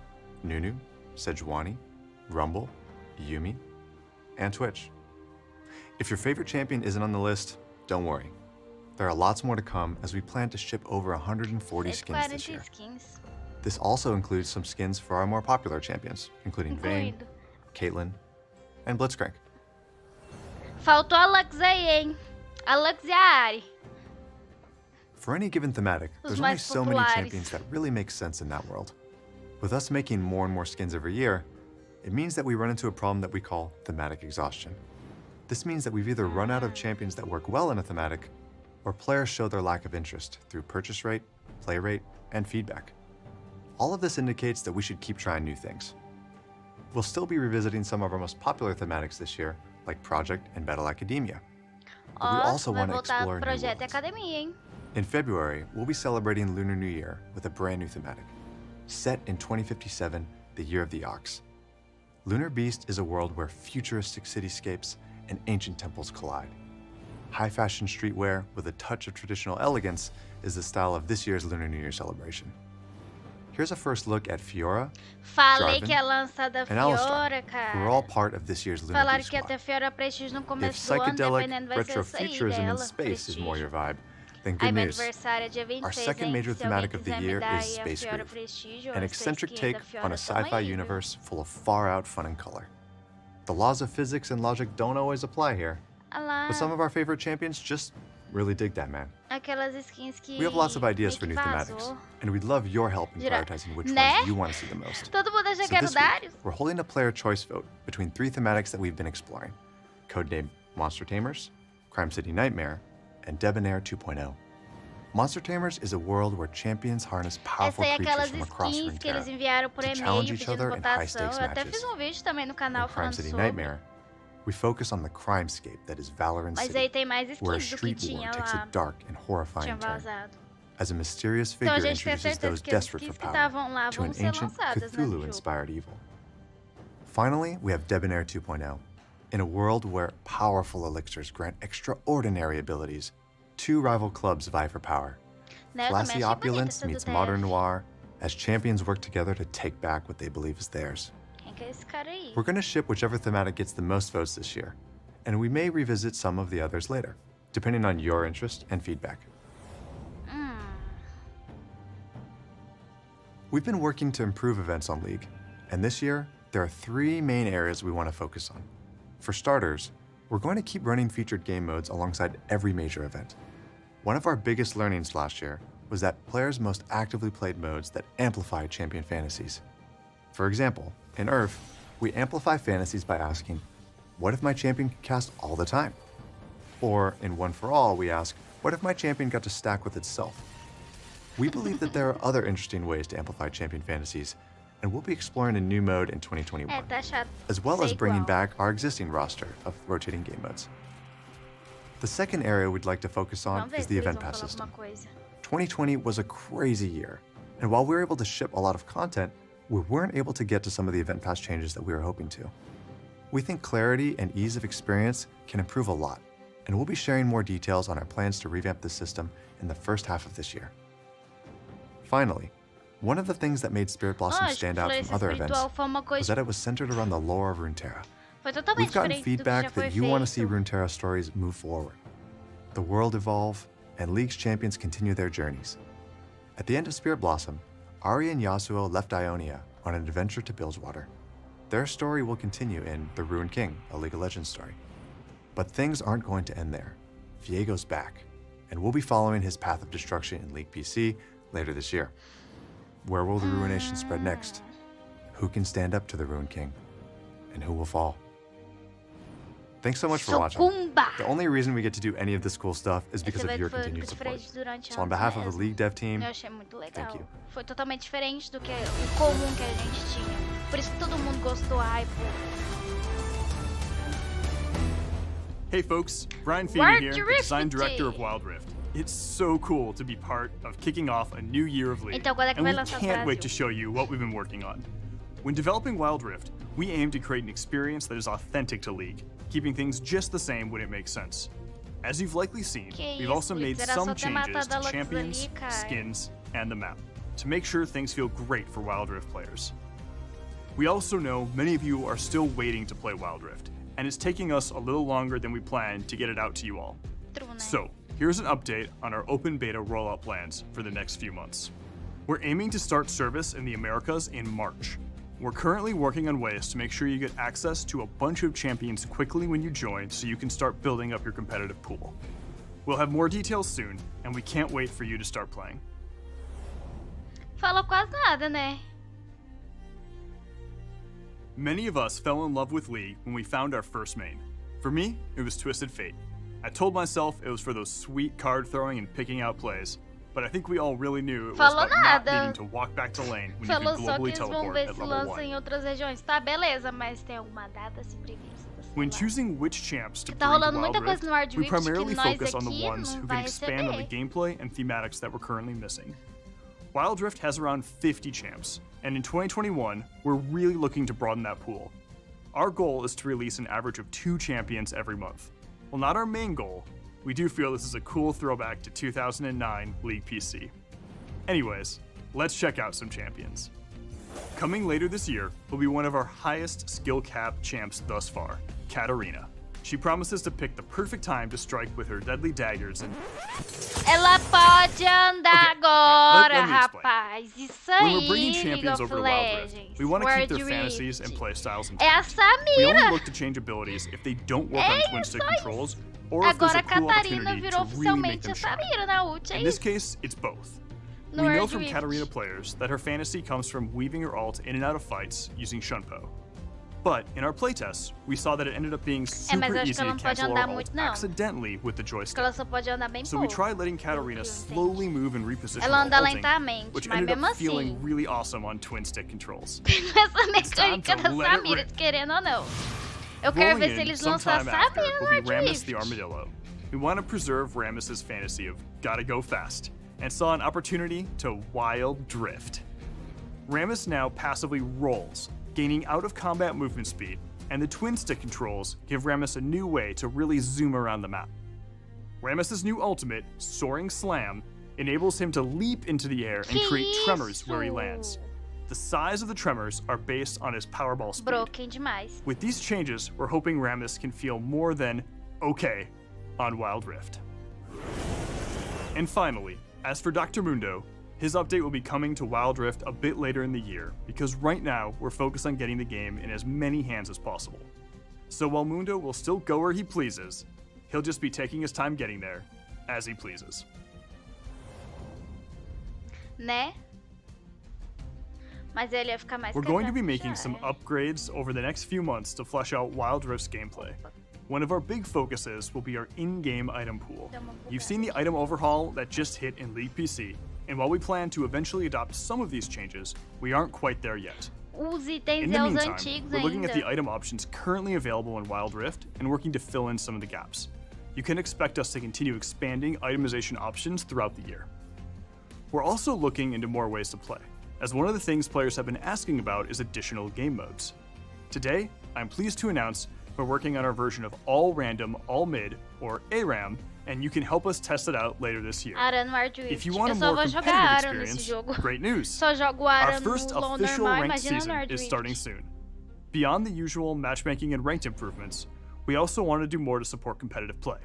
Nunu, Sejuani, Rumble, Yumi, and Twitch. If your favorite champion isn't on the list, don't worry. There are lots more to come as we plan to ship over 140 skins this
140
year.
skins.
This also includes some skins for our more popular champions, including Vayne,
Incluindo.
Caitlyn, and Blitzcrank.
Faltou a Lux aí, hein? A Lux e a Ari.
For any given thematic,
Os
there's only
mais
so many
populares.
champions that really make sense in that world. With us making more and more skins every year, it means that we run into a problem that we call thematic exhaustion. This means that we've either run out of champions that work well in a thematic, or players show their lack of interest through purchase rate, play rate, and feedback. All of this indicates that we should keep trying new things. We'll still be revisiting some of our most popular thematics this year, like Project and Battle Academia. But we
Ó,
also
vai
want to
voltar
explore
pro
new
Projeto e
worlds.
Academia, hein?
In February, we'll be celebrating Lunar New Year with a brand new thematic, set in 2057, the year of the ox. Lunar Beast is a world where futuristic cityscapes and ancient temples collide. High-fashion streetwear with a touch of traditional elegance is the style of this year's Lunar New Year celebration. Here's a first look at Fiora,
Falei
Jarvan,
que ia lançar da
and Alistar,
Fiora,
who are all
cara.
part of this year's Lunar
Falaram
Beast
que ia
squad.
ter Fiora Prestige no
If
começo do ano,
psychedelic
dependendo vai ser essa aí
retrofuturism in
dela.
space is more your
Prestígio.
vibe, then
Aí
good
meu
news.
aniversário é dia 26,
Our second
hein?
major
Se alguém
thematic of the
quiser me
year
dar
is
aí a
Space
Fiora
Groove,
Prestige ou
an
essa
eccentric
skin
take
da Fiora,
on a
tamo
sci-fi
aí, viu?
universe full of far-out fun and color. The laws of physics and logic don't always apply here,
Ah lá,
but some of our favorite champions just really dig that, man.
aquelas skins que
We have lots of ideas
meio
for
que
new thematics,
vazou.
and we'd love your help in
Geral-
prioritizing which
Né?
ones you want to see the most.
Todo mundo acha
So
que era o
this week,
Darius.
we're holding a player choice vote between 3 thematics that we've been exploring, codenamed Monster Tamers, Crime City Nightmare, and Debonair 2.0. Monster Tamers is a world where champions harness powerful
Essa aí é
creatures
aquelas
from across
skins que eles
Runeterra.
enviaram por
to
e-mail
challenge each
pedindo
other in high
votação.
stakes
Eu até
matches.
fiz um vídeo também no canal
In Crime
falando
City
sobre.
Nightmare, we focus on the crimescape that is Valorant
Mas
City,
aí tem mais
where a
skins do que
street war
tinha
takes a
lá.
dark and horrifying
Tinha
turn,
vazado.
as a mysterious
Então a
figure
gente tem
introduces
certeza
those
que as
desperate for
skins que
power
estavam lá
to an
vão ser
ancient
lançadas, né, no jogo.
Cthulhu-inspired evil. Finally, we have Debonair 2.0. In a world where powerful elixirs grant extraordinary abilities, 2 rival clubs vie for power.
Né, eu também
Classy
achei bonita
opulence
essa do
meets
TF.
modern noir as champions work together to take back what they believe is theirs.
Quem que é esse cara aí?
We're going to ship whichever thematic gets the most votes this year, and we may revisit some of the others later, depending on your interest and feedback. We've been working to improve events on League, and this year, there are 3 main areas we want to focus on. For starters, we're going to keep running featured game modes alongside every major event. One of our biggest learnings last year was that players most actively played modes that amplify champion fantasies. For example, in Earth, we amplify fantasies by asking, what if my champion could cast all the time? Or in One for All, we ask, what if my champion got to stack with itself? We believe that there are other interesting ways to amplify champion fantasies, and we'll be exploring a new mode in 2021,
É, tá chato.
as well as
Sei
bringing
igual.
back our existing roster of rotating game modes. The second area we'd like to focus on
Vamos ver
is
se
the
eles
event
vão
pass
falar
system.
alguma coisa.
2020 was a crazy year, and while we were able to ship a lot of content, we weren't able to get to some of the event pass changes that we were hoping to. We think clarity and ease of experience can improve a lot, and we'll be sharing more details on our plans to revamp the system in the first half of this year. Finally, one of the things that made Spirit Blossom
Lógico,
stand out
influência
from other events
espiritual foi uma
was
coisa.
that it was centered around the lore of Runeterra.
Foi totalmente
We've gotten
diferente do que já
feedback
foi
that you want to see
feito.
Runeterra stories move forward. The world evolve, and League's champions continue their journeys. At the end of Spirit Blossom, Ari and Yasuo left Ionia on an adventure to Bilgewater. Their story will continue in The Ruined King, a League of Legends story. But things aren't going to end there. Viego's back, and we'll be following his path of destruction in League PC later this year. Where will the ruination spread next? Who can stand up to the Ruined King? And who will fall? Thanks so much for watching.
Sucumba!
The only reason we get to do any of this cool stuff is because
Esse
of your
evento foi
continued support.
diferente durante
So on
anos
behalf of the
mesmo.
League Dev team,
Eu achei muito legal.
thank you.
Foi totalmente diferente do que o comum que a gente tinha. Por isso que todo mundo gostou. Ai, pô.
Hey folks, Brian
Wild
Feeney here, the
Rift
design director of
Day.
Wild Rift. It's so cool to be part of kicking off a new year of League,
Então, quando é que
and
vai
we
lançar no
can't wait
Brasil?
to show you what we've been working on. When developing Wild Rift, we aim to create an experience that is authentic to League, keeping things just the same when it makes sense. As you've likely seen,
Que
we've
isso,
also made
Blitz, era só
some
ter
changes
matado a
to
Lux
champions,
ali, cara.
skins, and the map, to make sure things feel great for Wild Rift players. We also know many of you are still waiting to play Wild Rift, and it's taking us a little longer than we planned to get it out to you all.
True, né?
So, here's an update on our open beta rollout plans for the next few months. We're aiming to start service in the Americas in March. We're currently working on ways to make sure you get access to a bunch of champions quickly when you join so you can start building up your competitive pool. We'll have more details soon, and we can't wait for you to start playing.
Falou quase nada, né?
Many of us fell in love with League when we found our first main. For me, it was Twisted Fate. I told myself it was for those sweet card throwing and picking out plays, but I think we all really knew it was
Falou
about not
nada.
needing to walk back to lane when you
Falou
could
só que
globally
eles vão
teleport
ver
at
se
level
lança
1.
em outras regiões. Tá, beleza, mas tem alguma data assim prevista? sei
When
lá.
choosing which champs to
Tá
bring to
rolando
Wild
muita
Rift,
coisa no Wild
we
Rift que
primarily
nós
focus on the
aqui
ones
não
who
vai
can expand on the
receber.
gameplay and thematics that we're currently missing. Wild Rift has around 50 champs, and in 2021, we're really looking to broaden that pool. Our goal is to release an average of 2 champions every month. While not our main goal, we do feel this is a cool throwback to 2009 League PC. Anyways, let's check out some champions. Coming later this year will be one of our highest skill cap champs thus far, Katarina. She promises to pick the perfect time to strike with her deadly daggers and
Ela pode andar agora,
let me explain.
rapaz. Isso
when
aí,
we're bringing
League
champions
of
over to Wild Rift,
Legends.
we want to keep
World
their fantasies and
Rift.
playstyles
É
intact.
a
We only
Samira.
look to change abilities if they don't work on
É
twin stick
isso.
controls, or if there's
Agora
a
a
cool
Catarina
opportunity
virou
to really make
oficialmente
them
a
shine.
Samira na ult, é
In this
isso?
case, it's both.
No
We know
World
from
Rift.
Katarina players that her fantasy comes from weaving her ult in and out of fights using Shunpo. But in our playtests, we saw that it ended up being
mas
super
acho que
easy
ela
to
não pode
cancel
andar
our ult
muito, não.
accidentally with the
Porque
joystick.
ela só pode andar bem
So we
pouco.
tried letting Katarina
entendi.
slowly move and reposition
Ela
while
anda
ulting,
lentamente,
which
mas
ended
mesmo
up feeling
assim.
really awesome on twin stick controls.
Essa
time to
mecânica da
let it
Samira,
rip.
querendo ou não. Eu quero ver
Rolling
se
in
eles lançam a
sometime after
Samira no
will be
World
Rammus
Rift.
the Armadillo. We want to preserve Rammus's fantasy of gotta go fast, and saw an opportunity to wild drift. Rammus now passively rolls, gaining out of combat movement speed, and the twin stick controls give Rammus a new way to really zoom around the map. Rammus's new ultimate, Soaring Slam, enables him to leap into the air and
Que
create tremors where he
isso?
lands. The size of the tremors are based on his powerball speed.
Broken demais.
With these changes, we're hoping Rammus can feel more than okay on Wild Rift. And finally, as for Dr. Mundo, his update will be coming to Wild Rift a bit later in the year, because right now we're focused on getting the game in as many hands as possible. So while Mundo will still go where he pleases, he'll just be taking his time getting there, as he pleases.
Né? Mas ele ia ficar mais
We're going to be
quebrado
making
já,
some
é.
upgrades over the next few months to flesh out Wild Rift's gameplay. One of our big focuses will be our in-game item pool. You've seen the item overhaul that just hit in League PC, and while we plan to eventually adopt some of these changes, we aren't quite there yet.
Os itens
In
é
the
os
meantime,
antigos
we're looking at the
ainda.
item options currently available in Wild Rift and working to fill in some of the gaps. You can expect us to continue expanding itemization options throughout the year. We're also looking into more ways to play, as one of the things players have been asking about is additional game modes. Today, I'm pleased to announce we're working on our version of All Random, All Mid, or ARAM, and you can help us test it out later this year.
Ara no Wild Rift.
If you want a
Eu só
more
vou jogar
competitive
Ara nesse
experience,
jogo.
great news!
Só jogo
Our
Ara
first
no LoL
official
normal,
ranked
imagina no
season
Wild
is
Rift.
starting soon. Beyond the usual matchmaking and ranked improvements, we also want to do more to support competitive play.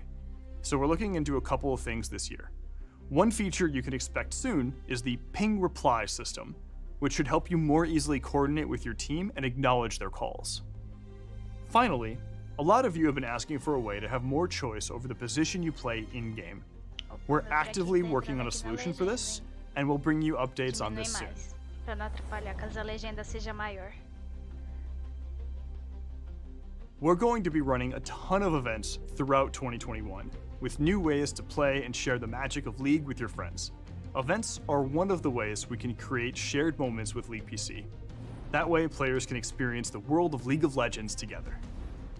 So we're looking into a couple of things this year. One feature you can expect soon is the ping reply system, which should help you more easily coordinate with your team and acknowledge their calls. Finally, a lot of you have been asking for a way to have more choice over the position you play in-game. We're actively working on a solution for this, and we'll bring you updates on
Diminui
this soon.
mais, pra não atrapalhar caso a legenda seja maior.
We're going to be running a ton of events throughout 2021, with new ways to play and share the magic of League with your friends. Events are one of the ways we can create shared moments with League PC. That way, players can experience the world of League of Legends together.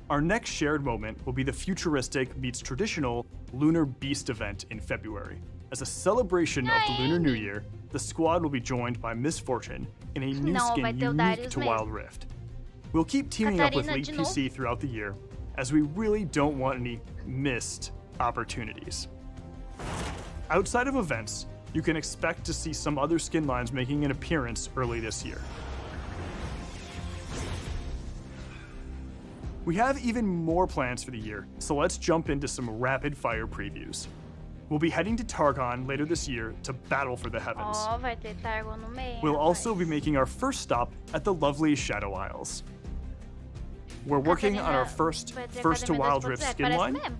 Our next shared moment will be the futuristic meets traditional Lunar Beast event in February. As a celebration of the Lunar New Year, the squad will be joined by Miss Fortune in a new
Não,
skin
vai ter o
unique
Darius
to
mesmo.
Wild Rift. We'll keep teaming up with
Catarina
League
de novo.
PC throughout the year, as we really don't want any missed opportunities. Outside of events, you can expect to see some other skin lines making an appearance early this year. We have even more plans for the year, so let's jump into some rapid fire previews. We'll be heading to Targon later this year to battle for the heavens.
Ó, vai ter Targon no meio.
We'll
rapaz.
also be making our first stop at the lovely Shadow Isles. We're working on our first
Vai ter
First to
Academia
Wild
2.0,
Rift skin
parece
line,
mesmo.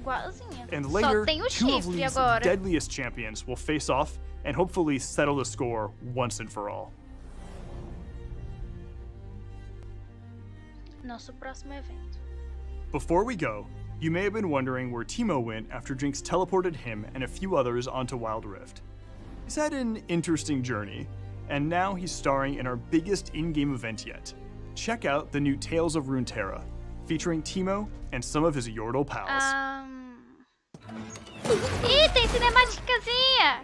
Igualzinha.
and
Só
later,
tem o
two of
chifre
League's
agora.
deadliest champions will face off and hopefully settle the score once and for all.
Nosso próximo evento.
Before we go, you may have been wondering where Teemo went after Jinx teleported him and a few others onto Wild Rift. He's had an interesting journey, and now he's starring in our biggest in-game event yet. Check out the new Tales of Runeterra, featuring Teemo and some of his Yordle pals.
Ih, tem cinemáticazinha!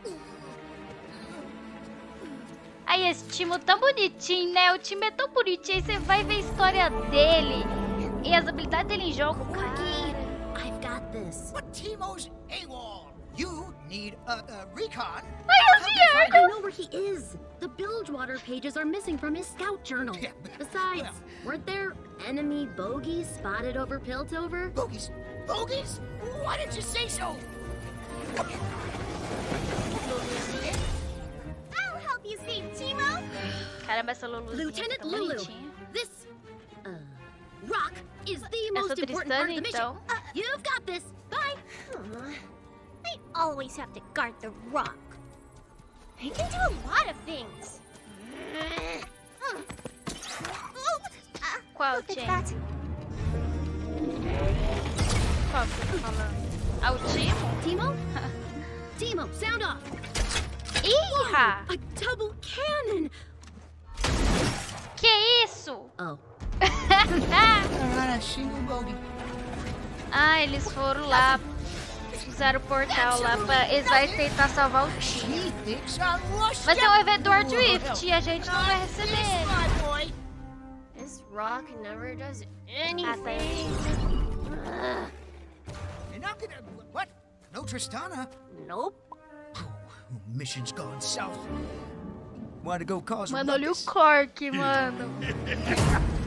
Aí, esse time tão bonitinho, né? O time é tão bonitinho, aí você vai ver a história dele e as habilidades dele em jogo, cara.
I've got this.
But Teemo's AWOL. You need a recon.
I know where he is. The Bilgewater pages are missing from his scout journal.
Yeah,
Besides,
well.
weren't there enemy bogies spotted over Piltover?
Bogies. Bogies? Why didn't you say so?
I'll help you save Teemo.
Caramba, essa Luluzinha
Lieutenant
tão
Lulu,
bonitinha.
this rock is the
Eu
most
sou
important part of the mission.
Tristana, então.
You've got this. Bye.
They always have to guard the rock. He can do a lot of things.
Qual,
I'll fix
Chen?
that.
Qual que você tá falando? Ah, o Timo?
Teemo? Teemo, sound off.
Ih!
A double cannon.
Que isso?
Oh.
Not a single bogey.
Ah, eles foram lá, usaram o portal lá pra... Eles vão tentar salvar o time.
She thinks I'm rushed.
Vai ser um evento do Hard Rift e a gente não vai receber.
My boy.
This rock never does
Ah,
anything.
tá.
You're not gonna. What? No Tristana?
Nope.
Mission's gone south. Want to go cause a
Mano, olha o
ruckus?
Cork, mano.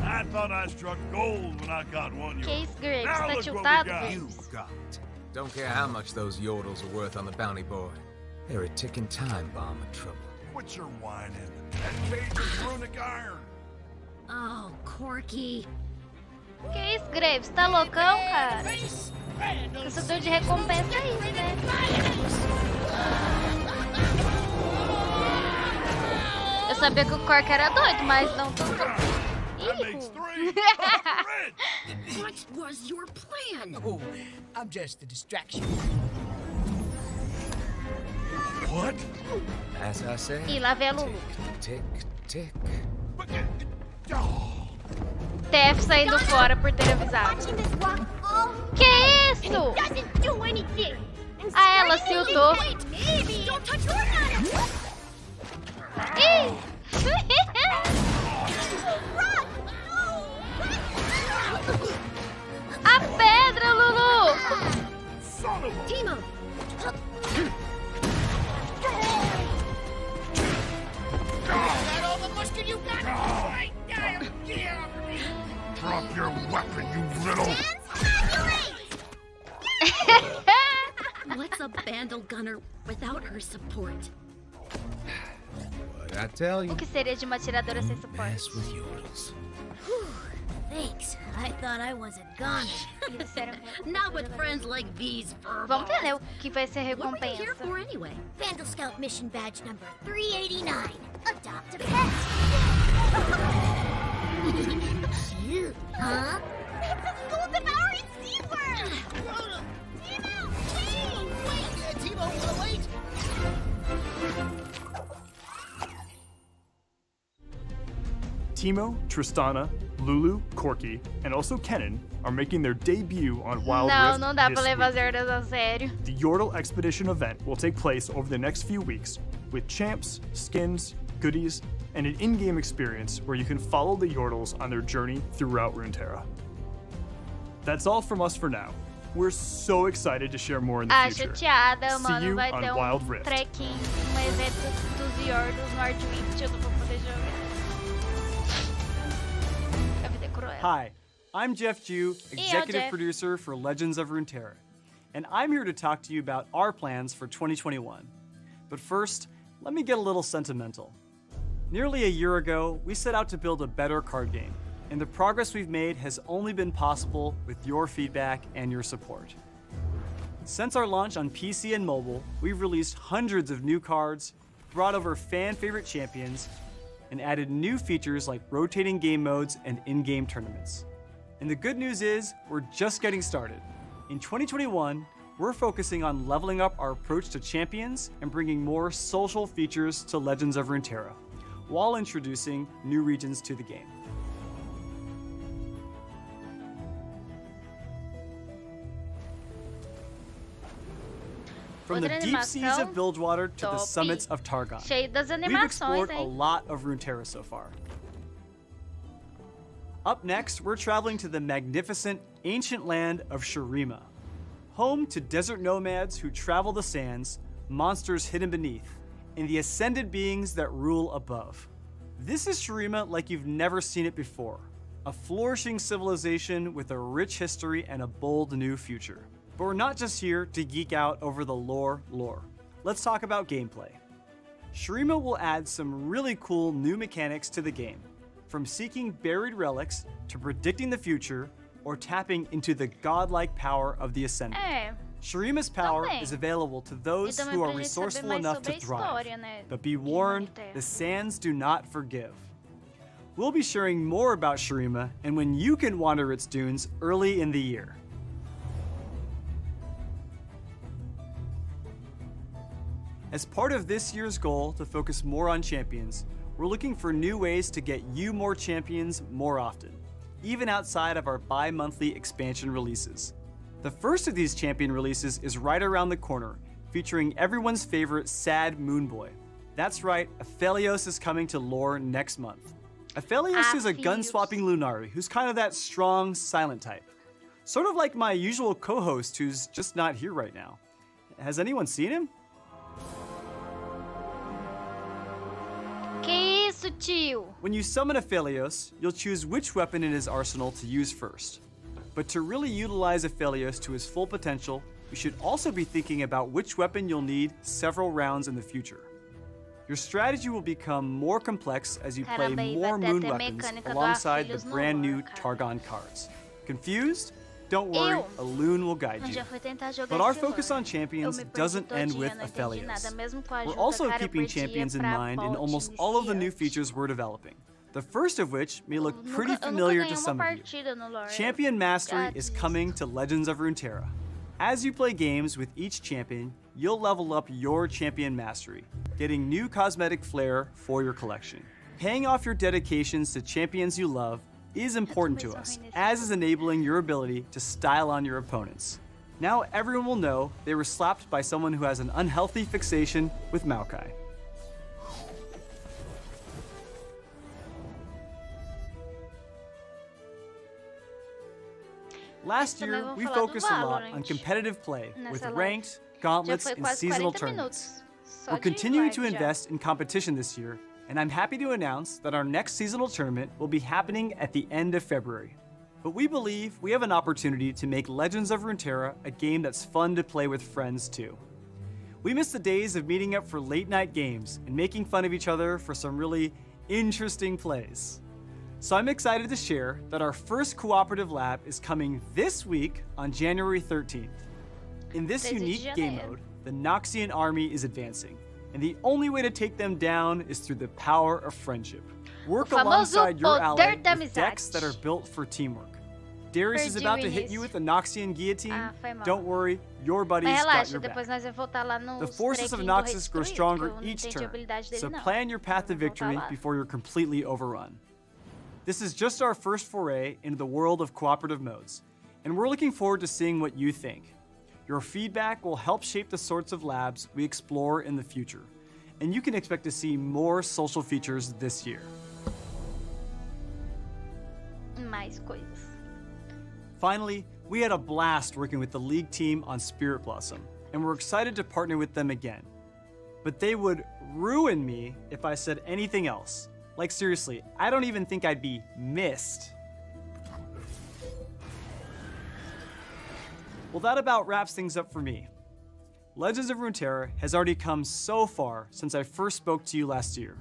I thought I struck gold when I got one.
Case Graves,
Now
tá
look what we
tiltado,
got.
Graves?
Got it. Don't care how much those yordles are worth on the bounty board. They're a ticking time bomb of trouble.
Quit your whining. That cage is runic iron.
Oh, Corky.
Case Graves, tá loucão, cara? Caçador de recompensa é isso, né? Eu sabia que o Cork era doido, mas não tão doido.
That makes
Ih!
three. Red.
What was your plan?
Oh, I'm just a distraction.
What?
As I say,
Ih, lá vem a Lulu.
tick, tick.
Oh.
TF saindo fora por ter avisado.
Watching this rock all
Que isso?
doesn't do anything. And
Ah, ela
starting
se usou.
anything, maybe. Don't touch your ladder.
Ih!
Rock.
A pedra, Lulu!
Son of a...
Teemo.
That all the mustard you got? Right now, get off me.
Drop your weapon, you little...
What's a Bandle Gunner without her support?
What I tell you,
O que seria de uma atiradora sem suporte?
mess with yordles.
Thanks. I thought I wasn't gonna.
Not with friends like these furballs.
Vamos ver, né, o que vai ser
What were you here
recompensa.
for anyway?
Vandal Scout mission badge number 389. Adopt a pet. Cute, huh? It's a
Teemo, Tristana, Lulu, Corky, and also Kennen are making their debut on Wild Rift
Não dá pra
this
levar as
week.
hordas a sério.
The Yordle Expedition event will take place over the next few weeks with champs, skins, goodies, and an in-game experience where you can follow the Yordles on their journey throughout Runeterra. That's all from us for now. We're so excited to share more in the future.
Chateada,
See
mano.
you
Vai
on
ter
Wild Rift.
trequinho, evento dos Yordles no Ardwift. Eu não vou poder jogar. A vida é cruel.
Hi, I'm Jeff Jew, executive
Jeff.
producer for Legends of Runeterra, and I'm here to talk to you about our plans for 2021. But first, let me get a little sentimental. Nearly a year ago, we set out to build a better card game, and the progress we've made has only been possible with your feedback and your support. Since our launch on PC and mobile, we've released hundreds of new cards, brought over fan-favorite champions, and added new features like rotating game modes and in-game tournaments. And the good news is, we're just getting started. In 2021, we're focusing on leveling up our approach to champions and bringing more social features to Legends of Runeterra, while introducing new regions to the game. From the
Outra
deep seas of
animação
Bilgewater to the
top.
summits of Targon,
Cheio das
we've
animações,
explored a
hein?
lot of Runeterra so far. Up next, we're traveling to the magnificent ancient land of Shurima, home to desert nomads who travel the sands, monsters hidden beneath, and the ascended beings that rule above. This is Shurima like you've never seen it before, a flourishing civilization with a rich history and a bold new future. But we're not just here to geek out over the lore. Let's talk about gameplay. Shurima will add some really cool new mechanics to the game, from seeking buried relics to predicting the future or tapping into the godlike power of the Ascended. Shurima's power
também.
is available to those
E também
who
pra
are
gente
resourceful
saber mais
enough
sobre
to
a
thrive.
história, né?
But be
de
warned,
Runeterra.
the sands do not forgive. We'll be sharing more about Shurima and when you can wander its dunes early in the year. As part of this year's goal to focus more on champions, we're looking for new ways to get you more champions more often, even outside of our bi-monthly expansion releases. The first of these champion releases is right around the corner, featuring everyone's favorite sad moon boy. That's right, Aphelios is coming to lore next month. Aphelios is a gun-swapping Lunari who's kind of that strong, silent type. Sort of like my usual co-host who's just not here right now. Has anyone seen him?
Que isso, tio?
When you summon Aphelios, you'll choose which weapon in his arsenal to use first. But to really utilize Aphelios to his full potential, you should also be thinking about which weapon you'll need several rounds in the future. Your strategy will become more complex as you play
Caramba, aí
more
vai ter
moon
até
weapons
mecânica do
alongside the
Aphelios no
brand new
lore, cara.
Targon cards. Confused? Don't worry,
Eu
a loon will guide
Não
you.
já fui tentar jogar
But our
esse
focus
lore.
on champions
Eu me perdi
doesn't end
todinha,
with
não entendi
Aphelios.
nada, mesmo com a
We're
ajuda,
also
cara, eu
keeping
perdia
champions in
pra
mind in
bot
almost all of the new
iniciante.
features we're developing. The first of which may look pretty
Eu nunca
familiar
ganhei
to
uma
some of you.
partida no lore.
Champion Mastery
Já
is
desisto.
coming to Legends of Runeterra. As you play games with each champion, you'll level up your champion mastery, getting new cosmetic flair for your collection. Paying off your dedications to champions you love is important to us, as is enabling your ability to style on your opponents. Now everyone will know they were slapped by someone who has an unhealthy fixation with Maokai. Last
Também
year,
vamos
we
falar do
focused a lot on
Valorant
competitive play with
nessa live.
ranked,
Já
gauntlets,
foi
and
quase
seasonal
40
tournaments.
minutos. Só
We're
de
continuing to
live já.
invest in competition this year, and I'm happy to announce that our next seasonal tournament will be happening at the end of February. But we believe we have an opportunity to make Legends of Runeterra a game that's fun to play with friends too. We miss the days of meeting up for late night games and making fun of each other for some really interesting plays. So I'm excited to share that our first cooperative lab is coming this week on January 13th. In this
13 de
unique game
janeiro.
mode, the Noxian army is advancing, and the only way to take them down is through the power of friendship. Work
famoso
alongside your
poder
ally
da
with decks
amizade.
that are built for teamwork. Darius is
Perdi
about
o
to hit you
início.
with the Noxian guillotine.
Ah, foi mal.
Don't worry, your buddies
Mas
got
relaxa,
your back.
depois nós vamos voltar lá no
The forces of Noxus grow stronger each turn, so
dele, não.
plan your path to
Vamos voltar
victory
lá.
before you're completely overrun. This is just our first foray into the world of cooperative modes, and we're looking forward to seeing what you think. Your feedback will help shape the sorts of labs we explore in the future, and you can expect to see more social features this year.
Mais coisas.
Finally, we had a blast working with the League team on Spirit Blossom, and we're excited to partner with them again. But they would ruin me if I said anything else. Like seriously, I don't even think I'd be missed. Well, that about wraps things up for me. Legends of Runeterra has already come so far since I first spoke to you last year,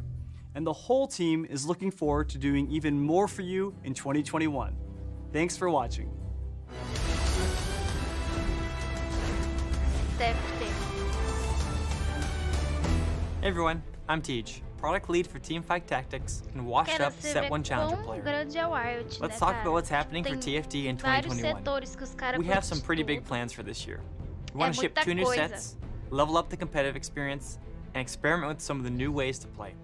and the whole team is looking forward to doing even more for you in 2021. Thanks for watching.
Deve ter.
Hey everyone, I'm Tej, product lead for Teamfight Tactics and washed up Set 1 Challenger player.
Grande é o Riot,
Let's
né,
talk
cara?
about what's happening for
Tem
TFT in
vários
2021.
setores que os caras
We have
curtem
some pretty
tudo.
big plans for this year. We want to ship
muita
2 new
coisa.
sets, level up the competitive experience, and experiment with some of the new ways to play.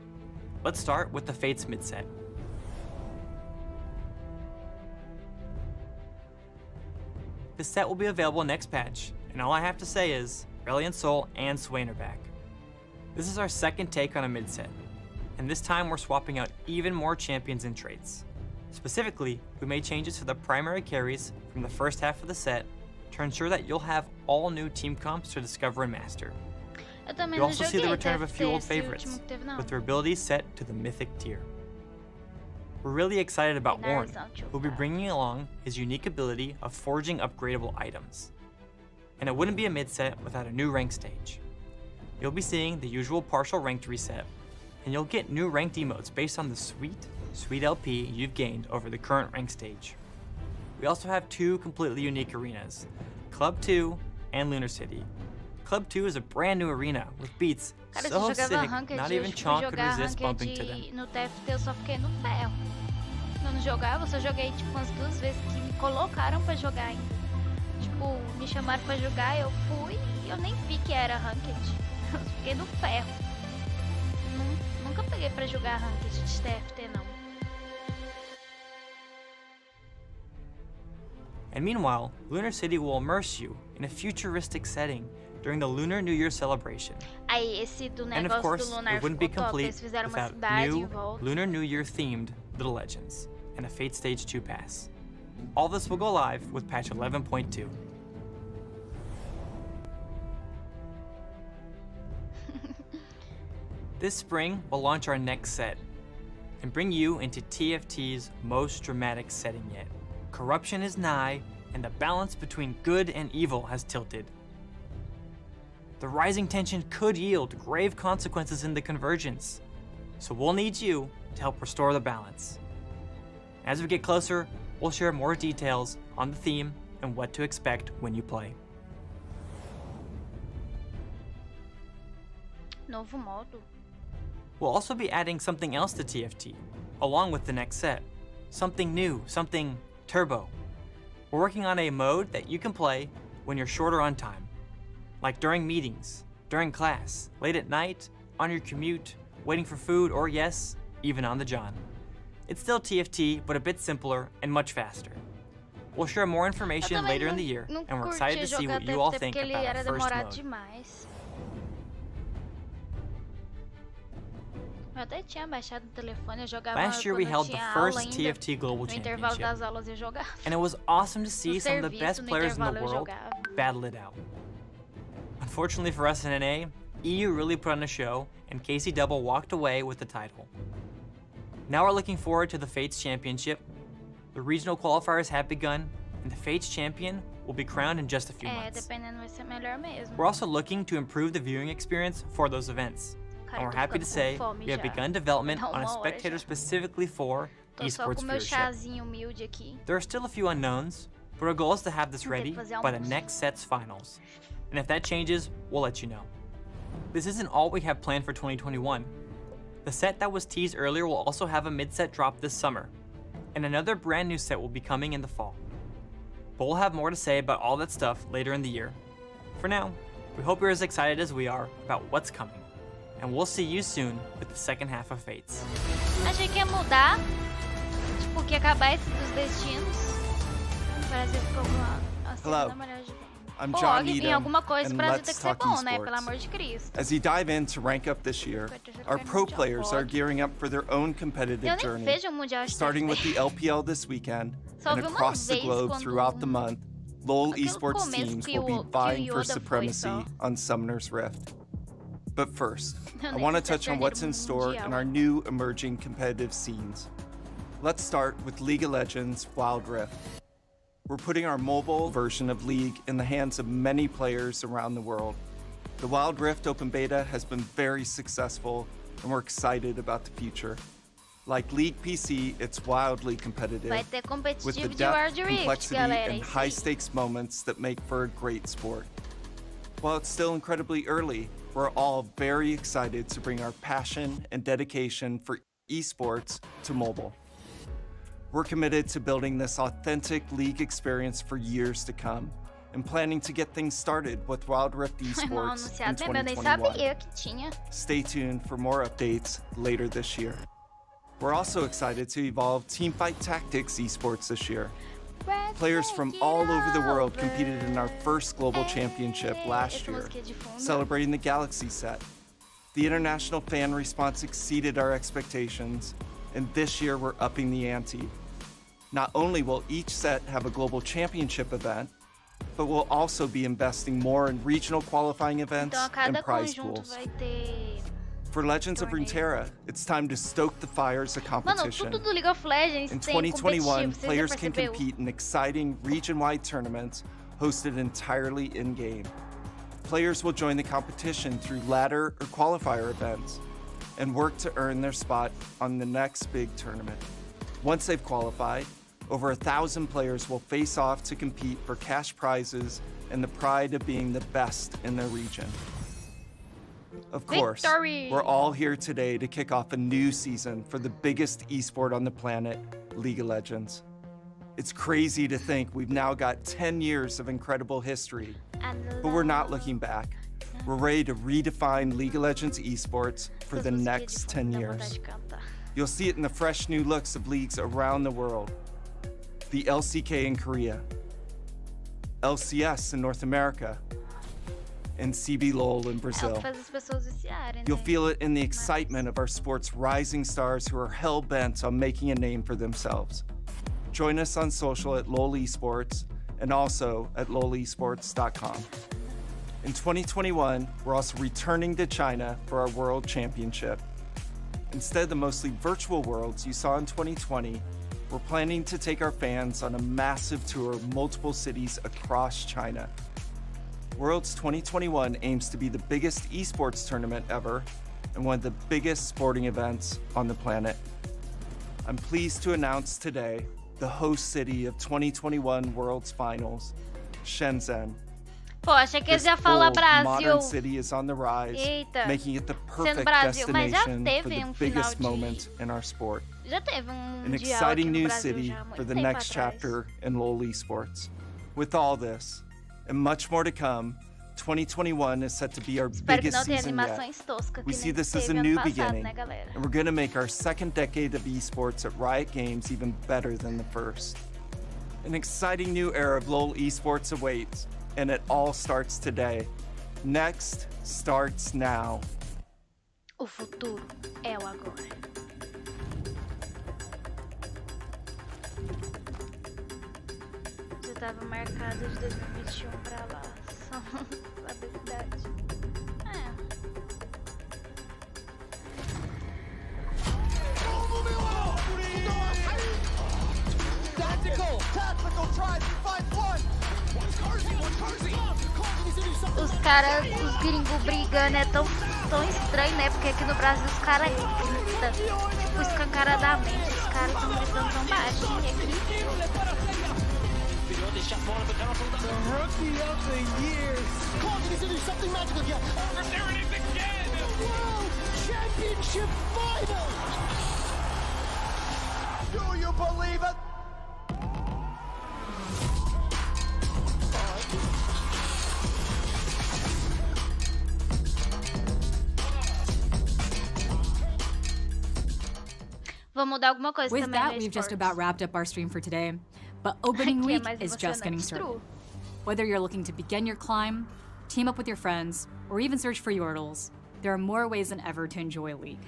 Let's start with the Fates mid-set. This set will be available next patch, and all I have to say is, Brilliant Soul and Swain are back. This is our second take on a mid-set, and this time we're swapping out even more champions and traits. Specifically, we made changes to the primary carries from the first half of the set to ensure that you'll have all new team comps to discover and master.
Eu também
You'll
não
also see the
joguei,
return of a
deve
few
ter
old
esse
favorites,
último que teve, não.
with their abilities set to the mythic tier. We're really excited about
Tem
Ornn,
razão, tio
who'll be
Fábio.
bringing along his unique ability of forging upgradable items. And it wouldn't be a mid-set without a new rank stage. You'll be seeing the usual partial ranked reset, and you'll get new ranked emotes based on the sweet LP you've gained over the current rank stage. We also have 2 completely unique arenas, Club 2 and Lunar City. Club 2 is a brand new arena with beats
Cara,
so
eu jogava
sick,
ranked,
not
eu
even
fui
Chonk could
jogar
resist bumping to
ranked
them.
no TFT, eu só fiquei no ferro. Eu não jogava, eu só joguei tipo umas 2 vezes que me colocaram pra jogar ainda. Tipo, me chamaram pra jogar, eu fui e eu nem vi que era ranked. Eu fiquei no ferro. Nunca peguei pra jogar ranked de TFT, não.
And meanwhile, Lunar City will immerse you in a futuristic setting during the Lunar New Year celebration.
Aí esse do
And of
negócio
course,
do Lunar
it wouldn't be
ficou top.
complete
Eles fizeram uma
without
cidade em
new
volta.
Lunar New Year themed Little Legends and a Fate Stage 2 pass. All this will go live with patch 11.2. This spring, we'll launch our next set and bring you into TFT's most dramatic setting yet. Corruption is nigh, and the balance between good and evil has tilted. The rising tension could yield grave consequences in the convergence, so we'll need you to help restore the balance. As we get closer, we'll share more details on the theme and what to expect when you play.
Novo modo.
We'll also be adding something else to TFT, along with the next set. Something new, something turbo. We're working on a mode that you can play when you're shorter on time, like during meetings, during class, late at night, on your commute, waiting for food, or yes, even on the John. It's still TFT, but a bit simpler and much faster. We'll share more information later in the year, and we're excited to see what you all think
porque ele
about
era
our first
demorado
mode.
demais. Eu até tinha baixado o telefone, eu jogava
Last year we
quando
held the
tinha
first
aula ainda.
TFT Global
No intervalo
Championship,
das aulas eu jogava.
and it was awesome to see
No
some of the
serviço,
best
no
players in the
intervalo eu
world
jogava.
battle it out. Unfortunately for us in NA, EU really put on a show, and Casey Double walked away with the title. Now we're looking forward to the Fates Championship. The regional qualifiers have begun, and the Fates Champion will be crowned in just a few months.
Dependendo vai ser melhor mesmo.
We're also looking to improve the viewing experience for those events.
Cara,
And we're
tô
happy to
ficando com
say
fome
we have
já.
begun development
Dá
on a
uma hora
spectator
já.
specifically for
Tô só
esports
com meu
viewership.
chazinho humilde aqui.
There are still a few unknowns, but our goal is to have this
Tem que
ready
fazer
by the
almoço.
next set's finals. And if that changes, we'll let you know. This isn't all we have planned for 2021. The set that was teased earlier will also have a mid-set drop this summer, and another brand new set will be coming in the fall. But we'll have more to say about all that stuff later in the year. For now, we hope you're as excited as we are about what's coming, and we'll see you soon with the second half of Fates.
Achei que ia mudar. tipo, que acabar esse dos destinos. O Brasil ficou com a segunda melhor de
I'm
Pô,
John
em
Needham,
alguma coisa o
and
Brasil
let's
tem que ser
talk
bom, né?
esports.
Pelo amor de Cristo.
As you dive in to rank up this year, our pro players are gearing up for their own competitive
Eu nem
journey,
vejo o Mundial de
starting with the
TFT.
LPL this weekend
Só
and
vi uma
across the
vez
globe
quando-
throughout the month. LoL
Aquele
esports
começo
teams
que
will be
o- que o
vying for
Yoda foi
supremacy
só.
on Summoner's Rift. But first,
Eu
I
nem
want to
sei se é
touch on what's in
janeiro
store
mundial.
in our new emerging competitive scenes. Let's start with League of Legends Wild Rift. We're putting our mobile version of League in the hands of many players around the world. The Wild Rift open beta has been very successful, and we're excited about the future. Like League PC, it's wildly competitive,
Vai ter
with the
competitivo de
depth,
World Rift,
complexity,
galera.
and
Isso aí.
high-stakes moments that make for a great sport. While it's still incredibly early, we're all very excited to bring our passion and dedication for esports to mobile. We're committed to building this authentic League experience for years to come, and planning to get things started with Wild Rift
Foi mal
Esports in
anunciado mesmo, eu nem
2021.
sabia que tinha.
Stay tuned for more updates later this year. We're also excited to evolve Teamfight Tactics Esports this year. Players from all over the world competed in our first global championship last year, celebrating the Galaxy set. The international fan response exceeded our expectations, and this year we're upping the ante. Not only will each set have a global championship event, but we'll also be investing more in regional qualifying events
Então a cada
and prize
conjunto
pools.
vai ter...
For Legends of Runeterra, it's time to stoke the fires of
Mano,
competition.
tudo do League of Legends
In
tem
2021,
competitivo, você já
players can
percebeu?
compete in exciting region-wide tournaments hosted entirely in-game. Players will join the competition through ladder or qualifier events and work to earn their spot on the next big tournament. Once they've qualified, over 1,000 players will face off to compete for cash prizes and the pride of being the best in their region. Of course,
Victory!
we're all here today to kick off a new season for the biggest esport on the planet, League of Legends. It's crazy to think we've now got 10 years of incredible history, but we're not looking back. We're ready to redefine League of Legends esports for the next 10 years. You'll see it in the fresh new looks of leagues around the world. The LCK in Korea, LCS in North America, and CBLOL in Brazil.
Faz as pessoas viciarem,
You'll
né?
feel it in the excitement of our sport's rising stars who are hell-bent on making a name for themselves. Join us on social at LOL Esports and also at lolesports.com. In 2021, we're also returning to China for our World Championship. Instead of the mostly virtual worlds you saw in 2020, we're planning to take our fans on a massive tour of multiple cities across China. Worlds 2021 aims to be the biggest esports tournament ever and one of the biggest sporting events on the planet. I'm pleased to announce today the host city of 2021 Worlds Finals, Shenzhen.
Pô, achei que eles
This
iam falar
bold,
Brasil.
modern city is on the rise,
Eita.
making it the
Sendo
perfect
Brasil, mas já
destination for
teve
the
final
biggest
de...
moment in our sport.
Já teve
An
mundial
exciting
aqui no
new
Brasil
city
já há muito
for the
tempo
next
atrás.
chapter in LoL esports. With all this, and much more to come, 2021 is set to be our
Espero que
biggest
não tenha
season
animações
yet.
toscas
We
que
see
nem
this as a
teve ano
new
passado,
beginning,
né, galera?
and we're going to make our second decade of esports at Riot Games even better than the first. An exciting new era of LoL esports awaits, and it all starts today. Next starts now.
O futuro é o agora. Já tava marcado de 2021 pra lá. Só saber a idade.
Tactical tries to find one.
Os caras, os gringos brigando é tão estranho, né? Porque aqui no Brasil os caras gritam, tipo, escancaradamente. Os caras estão gritando tão baixinho, é incrível.
The rookie of the year. Cloud needs to do something magical here. There it is again. World Championship Final. Do you believe it?
Vou mudar alguma coisa
With
também
that,
no
we've just
esportes.
about wrapped up our stream for today. But opening
Que é
week
mais
is just getting
emocionante.
started.
True.
Whether you're looking to begin your climb, team up with your friends, or even search for yordles, there are more ways than ever to enjoy League.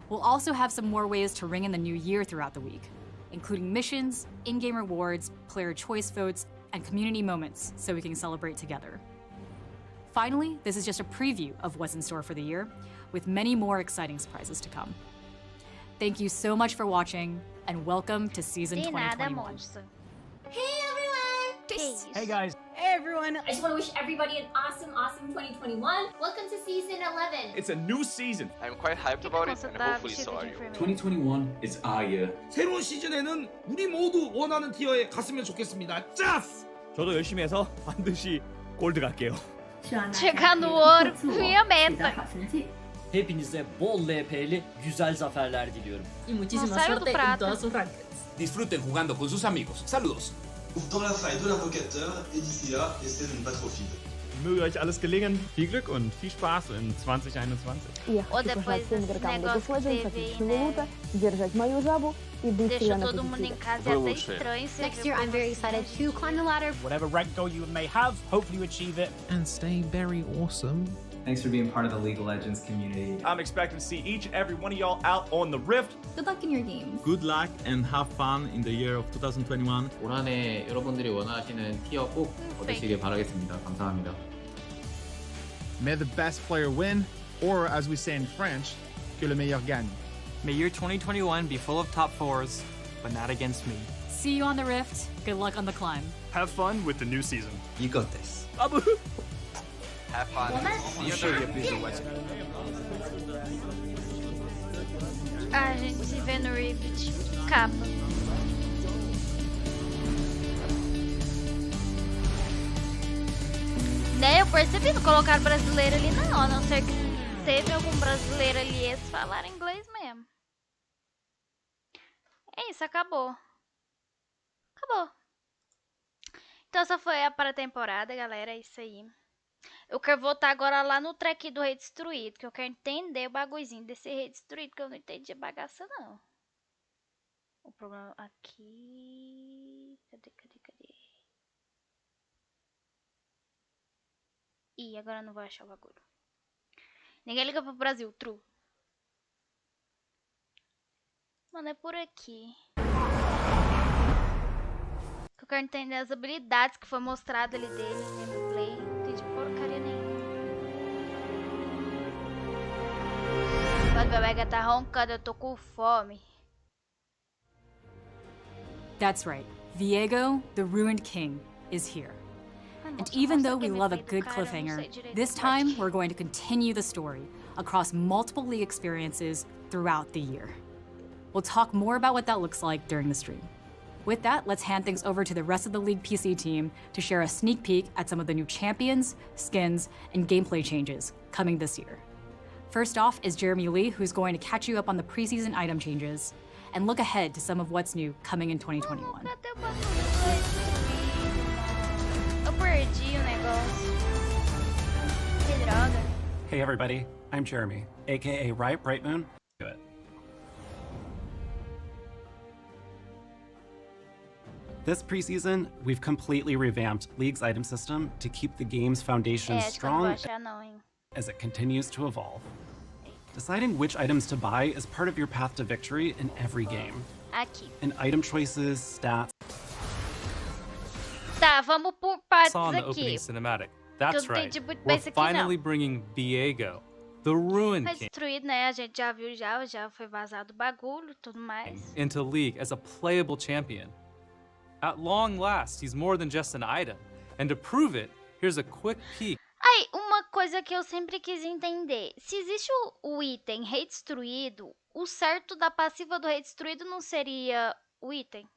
We'll also have some more ways to ring in the new year throughout the week, including missions, in-game rewards, player choice votes, and community moments so we can celebrate together. Finally, this is just a preview of what's in store for the year, with many more exciting surprises to come. Thank you so much for watching, and welcome to season
De nada,
2021.
moça.
Hey everyone!
Peace.
Hey guys.
Hey everyone! I just want to wish everybody an awesome 2021. Welcome to season 11.
It's a new season. I'm quite hyped about it, and hopefully so are you.
2021 is our year.
새로운 시즌에는 우리 모두 원하는 티어에 갔으면 좋겠습니다. 짜스!
저도 열심히 해서 반드시 골드 갈게요.
Chegar no ouro, minha meta.
Hepinize bol LP'li güzel zaferler diliyorum.
Y muchísima suerte en todas sus
Disfruten jugando con sus amigos. Saludos.
Dans la faille de l'invocateur et d'ici là, essayez de ne pas trop feed.
Möge euch alles gelingen. Viel Glück und viel Spaß in 2021.
Ou depois desse negócio que teve aí, né? Deixou todo mundo em casa e até estranho.
Next year, I'm very excited to climb the ladder.
Whatever rank goal you may have, hopefully you achieve it.
And stay very awesome.
Thanks for being part of the League of Legends community.
I'm expecting to see each and every one of y'all out on the Rift.
Good luck in your games.
Good luck and have fun in the year of 2021.
올 한해 여러분들이 원하시는 티어 꼭 얻으시길 바라겠습니다. 감사합니다.
May the best player win, or as we say in French, que le meilleur gagne.
May your 2021 be full of top fours, but not against me.
See you on the Rift. Good luck on the climb.
Have fun with the new season.
You got this.
Have fun.
I'm sure you'll be the West.
A gente se vê no Rift. Capa. Né, eu percebi, não colocaram brasileiro ali não, a não ser que teve algum brasileiro ali e eles falaram inglês mesmo. É isso, acabou. Acabou. Então essa foi a para-temporada, galera, é isso aí. Eu quero voltar agora lá no track do Rei Destruído, que eu quero entender o bagulhozinho desse Rei Destruído, que eu não entendi a bagaça não. O problema aqui... Cadê? Ih, agora eu não vou achar o bagulho. Ninguém liga pro Brasil, true. Mano, é por aqui. Eu quero entender as habilidades que foi mostrado ali dele no gameplay. Não entendi porcaria nenhuma. Mas minha Vega tá roncando, eu tô com fome.
That's right. Viego, the Ruined King, is here. And even though we love a good cliffhanger, this time we're going to continue the story across multiple League experiences throughout the year. We'll talk more about what that looks like during the stream. With that, let's hand things over to the rest of the League PC team to share a sneak peek at some of the new champions, skins, and gameplay changes coming this year. First off is Jeremy Lee, who's going to catch you up on the preseason item changes and look ahead to some of what's new coming in 2021.
Eu perdi o negócio. Que droga.
Hey everybody, I'm Jeremy, aka Riot Brightmoon. Do it. This preseason, we've completely revamped League's item system to keep the game's foundation strong as it continues to evolve. Deciding which items to buy is part of your path to victory in every game.
Aqui.
And item choices, stats...
Tá, vamos por partes
Saw in the
aqui.
opening cinematic. That's right.
Muito
We're
bem isso aqui, não.
finally bringing Viego, the Ruined
Foi
King,
destruído, né? A gente já viu, já foi vazado o bagulho e tudo mais.
into League as a playable champion. At long last, he's more than just an item. And to prove it, here's a quick peek.
Aí, uma coisa que eu sempre quis entender. Se existe o item Rei Destruído, o certo da passiva do Rei Destruído não seria o item?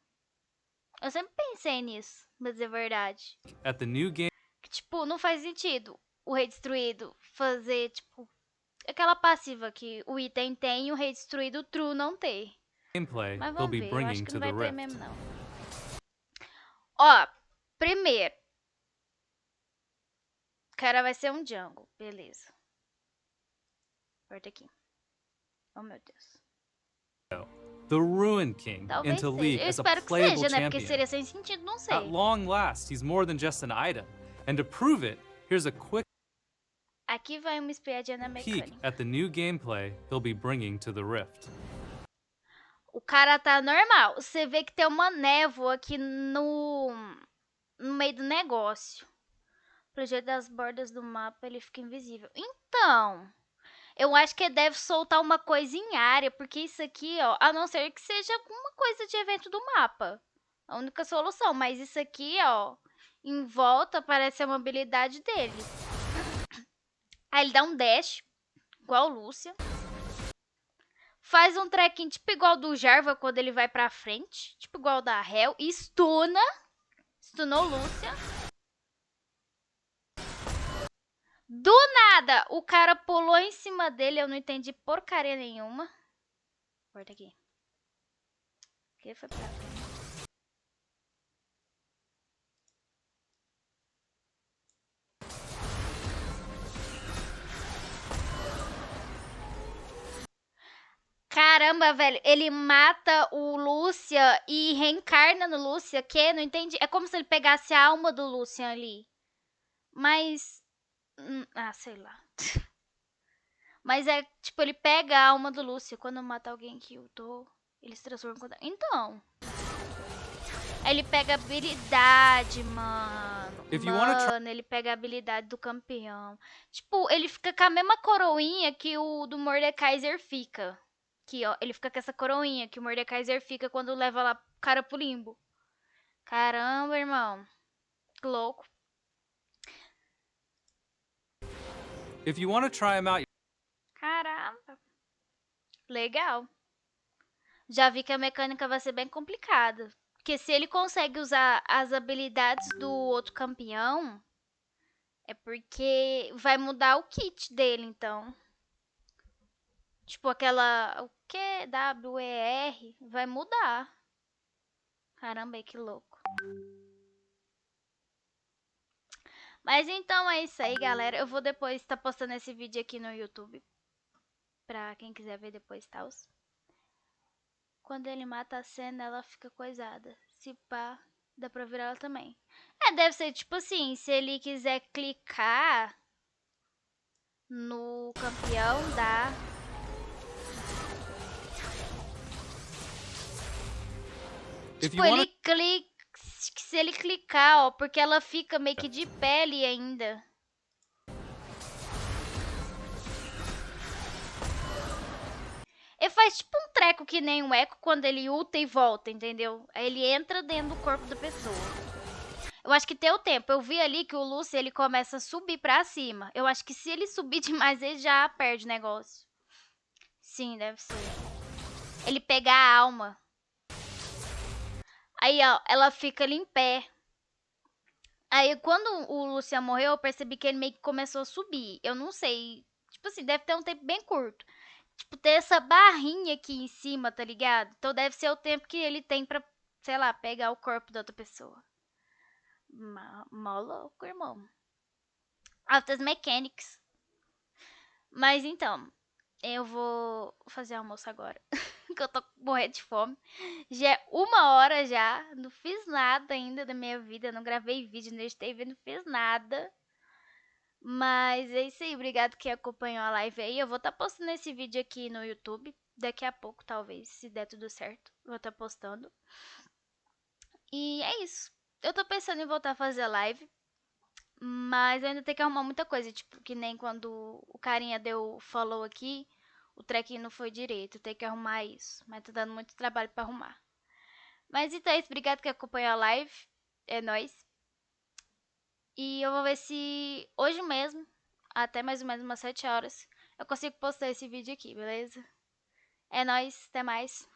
Eu sempre pensei nisso, pra dizer a verdade.
At the new game.
Que, tipo, não faz sentido o Rei Destruído fazer, tipo, aquela passiva que o item tem e o Rei Destruído true não ter.
Gameplay
Mas
they'll
vamos
be
ver, eu
bringing
acho que
to
não
the
vai ter
Rift.
mesmo, não. Ó, primeiro. O cara vai ser um jungle, beleza. Aperta aqui. Oh, meu Deus.
the Ruin King
Talvez
into
seja.
League
Eu
as a
espero que
playable
seja, né? Porque
champion.
seria sem sentido, não sei.
At long last, he's more than just an item. And to prove it, here's a quick
Aqui vai uma espiadinha na
peek
mecânica.
at the new gameplay they'll be bringing to the Rift.
O cara tá normal. Você vê que tem uma névoa aqui no meio do negócio. Pro jeito das bordas do mapa, ele fica invisível. Então, eu acho que ele deve soltar uma coisa em área, porque isso aqui, ó, a não ser que seja alguma coisa de evento do mapa. A única solução, mas isso aqui, ó, em volta parece a mobilidade dele. Aí ele dá um dash, igual o Lúcia. Faz um trekking tipo igual do Jarva quando ele vai pra frente. Tipo igual da Hel. E stuna. Stunou Lúcia. Do nada, o cara pulou em cima dele. Eu não entendi porcaria nenhuma. Corta aqui. Aqui foi pra frente. Caramba, velho, ele mata o Lúcia e reencarna no Lúcia, que? Não entendi. É como se ele pegasse a alma do Lúcia ali. Mas... sei lá. Mas é, tipo, ele pega a alma do Lúcia. Quando mata alguém que eu tô, ele se transforma em... Então... Ele pega a habilidade, mano. Mano, ele pega a habilidade do campeão. Tipo, ele fica com a mesma coroinha que o do Mordekaiser fica. Aqui, ó, ele fica com essa coroinha que o Mordekaiser fica quando leva lá o cara pro limbo. Caramba, irmão. Que louco.
If you want to try him out,
Caramba. Legal. Já vi que a mecânica vai ser bem complicada. Porque se ele consegue usar as habilidades do outro campeão, é porque vai mudar o kit dele, então. Tipo aquela... O que? W-E-R. Vai mudar. Caramba, que louco. Mas então é isso aí, galera. Eu vou depois estar postando esse vídeo aqui no YouTube. Pra quem quiser ver depois, tá? Quando ele mata a cena, ela fica coisada. Se pá, dá pra virar ela também. É, deve ser tipo assim, se ele quiser clicar no campeão, dá. Tipo, ele clica... Se ele clicar, ó, porque ela fica meio que de pele ainda. Ele faz tipo um treco que nem um eco quando ele ulta e volta, entendeu? Aí ele entra dentro do corpo da pessoa. Eu acho que tem o tempo. Eu vi ali que o Lúcio, ele começa a subir pra cima. Eu acho que se ele subir demais, ele já perde o negócio. Sim, deve ser. Ele pega a alma. Aí, ó, ela fica ali em pé. Aí, quando o Lucian morreu, eu percebi que ele meio que começou a subir. Eu não sei. Tipo assim, deve ter um tempo bem curto. Tipo, ter essa barrinha aqui em cima, tá ligado? Então deve ser o tempo que ele tem pra, sei lá, pegar o corpo da outra pessoa. Mó louco, irmão. Altas mechanics. Mas então, eu vou fazer almoço agora. Que eu tô morrendo de fome. Já é 1 hora já. Não fiz nada ainda da minha vida. Não gravei vídeo, não editei vídeo, não fiz nada. Mas é isso aí. Obrigado quem acompanhou a live aí. Eu vou estar postando esse vídeo aqui no YouTube. Daqui a pouco, talvez, se der tudo certo. Vou estar postando. E é isso. Eu tô pensando em voltar a fazer live. Mas eu ainda tenho que arrumar muita coisa. Tipo, que nem quando o carinha deu follow aqui. O trecking não foi direito. Tem que arrumar isso. Mas tá dando muito trabalho pra arrumar. Mas então é isso. Obrigado que acompanhou a live. É nóis. E eu vou ver se hoje mesmo, até mais ou menos umas 7 horas, eu consigo postar esse vídeo aqui, beleza? É nóis. Até mais.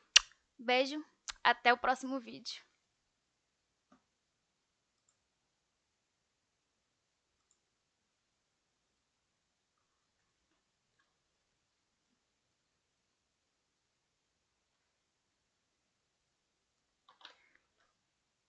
Beijo. Até o próximo vídeo.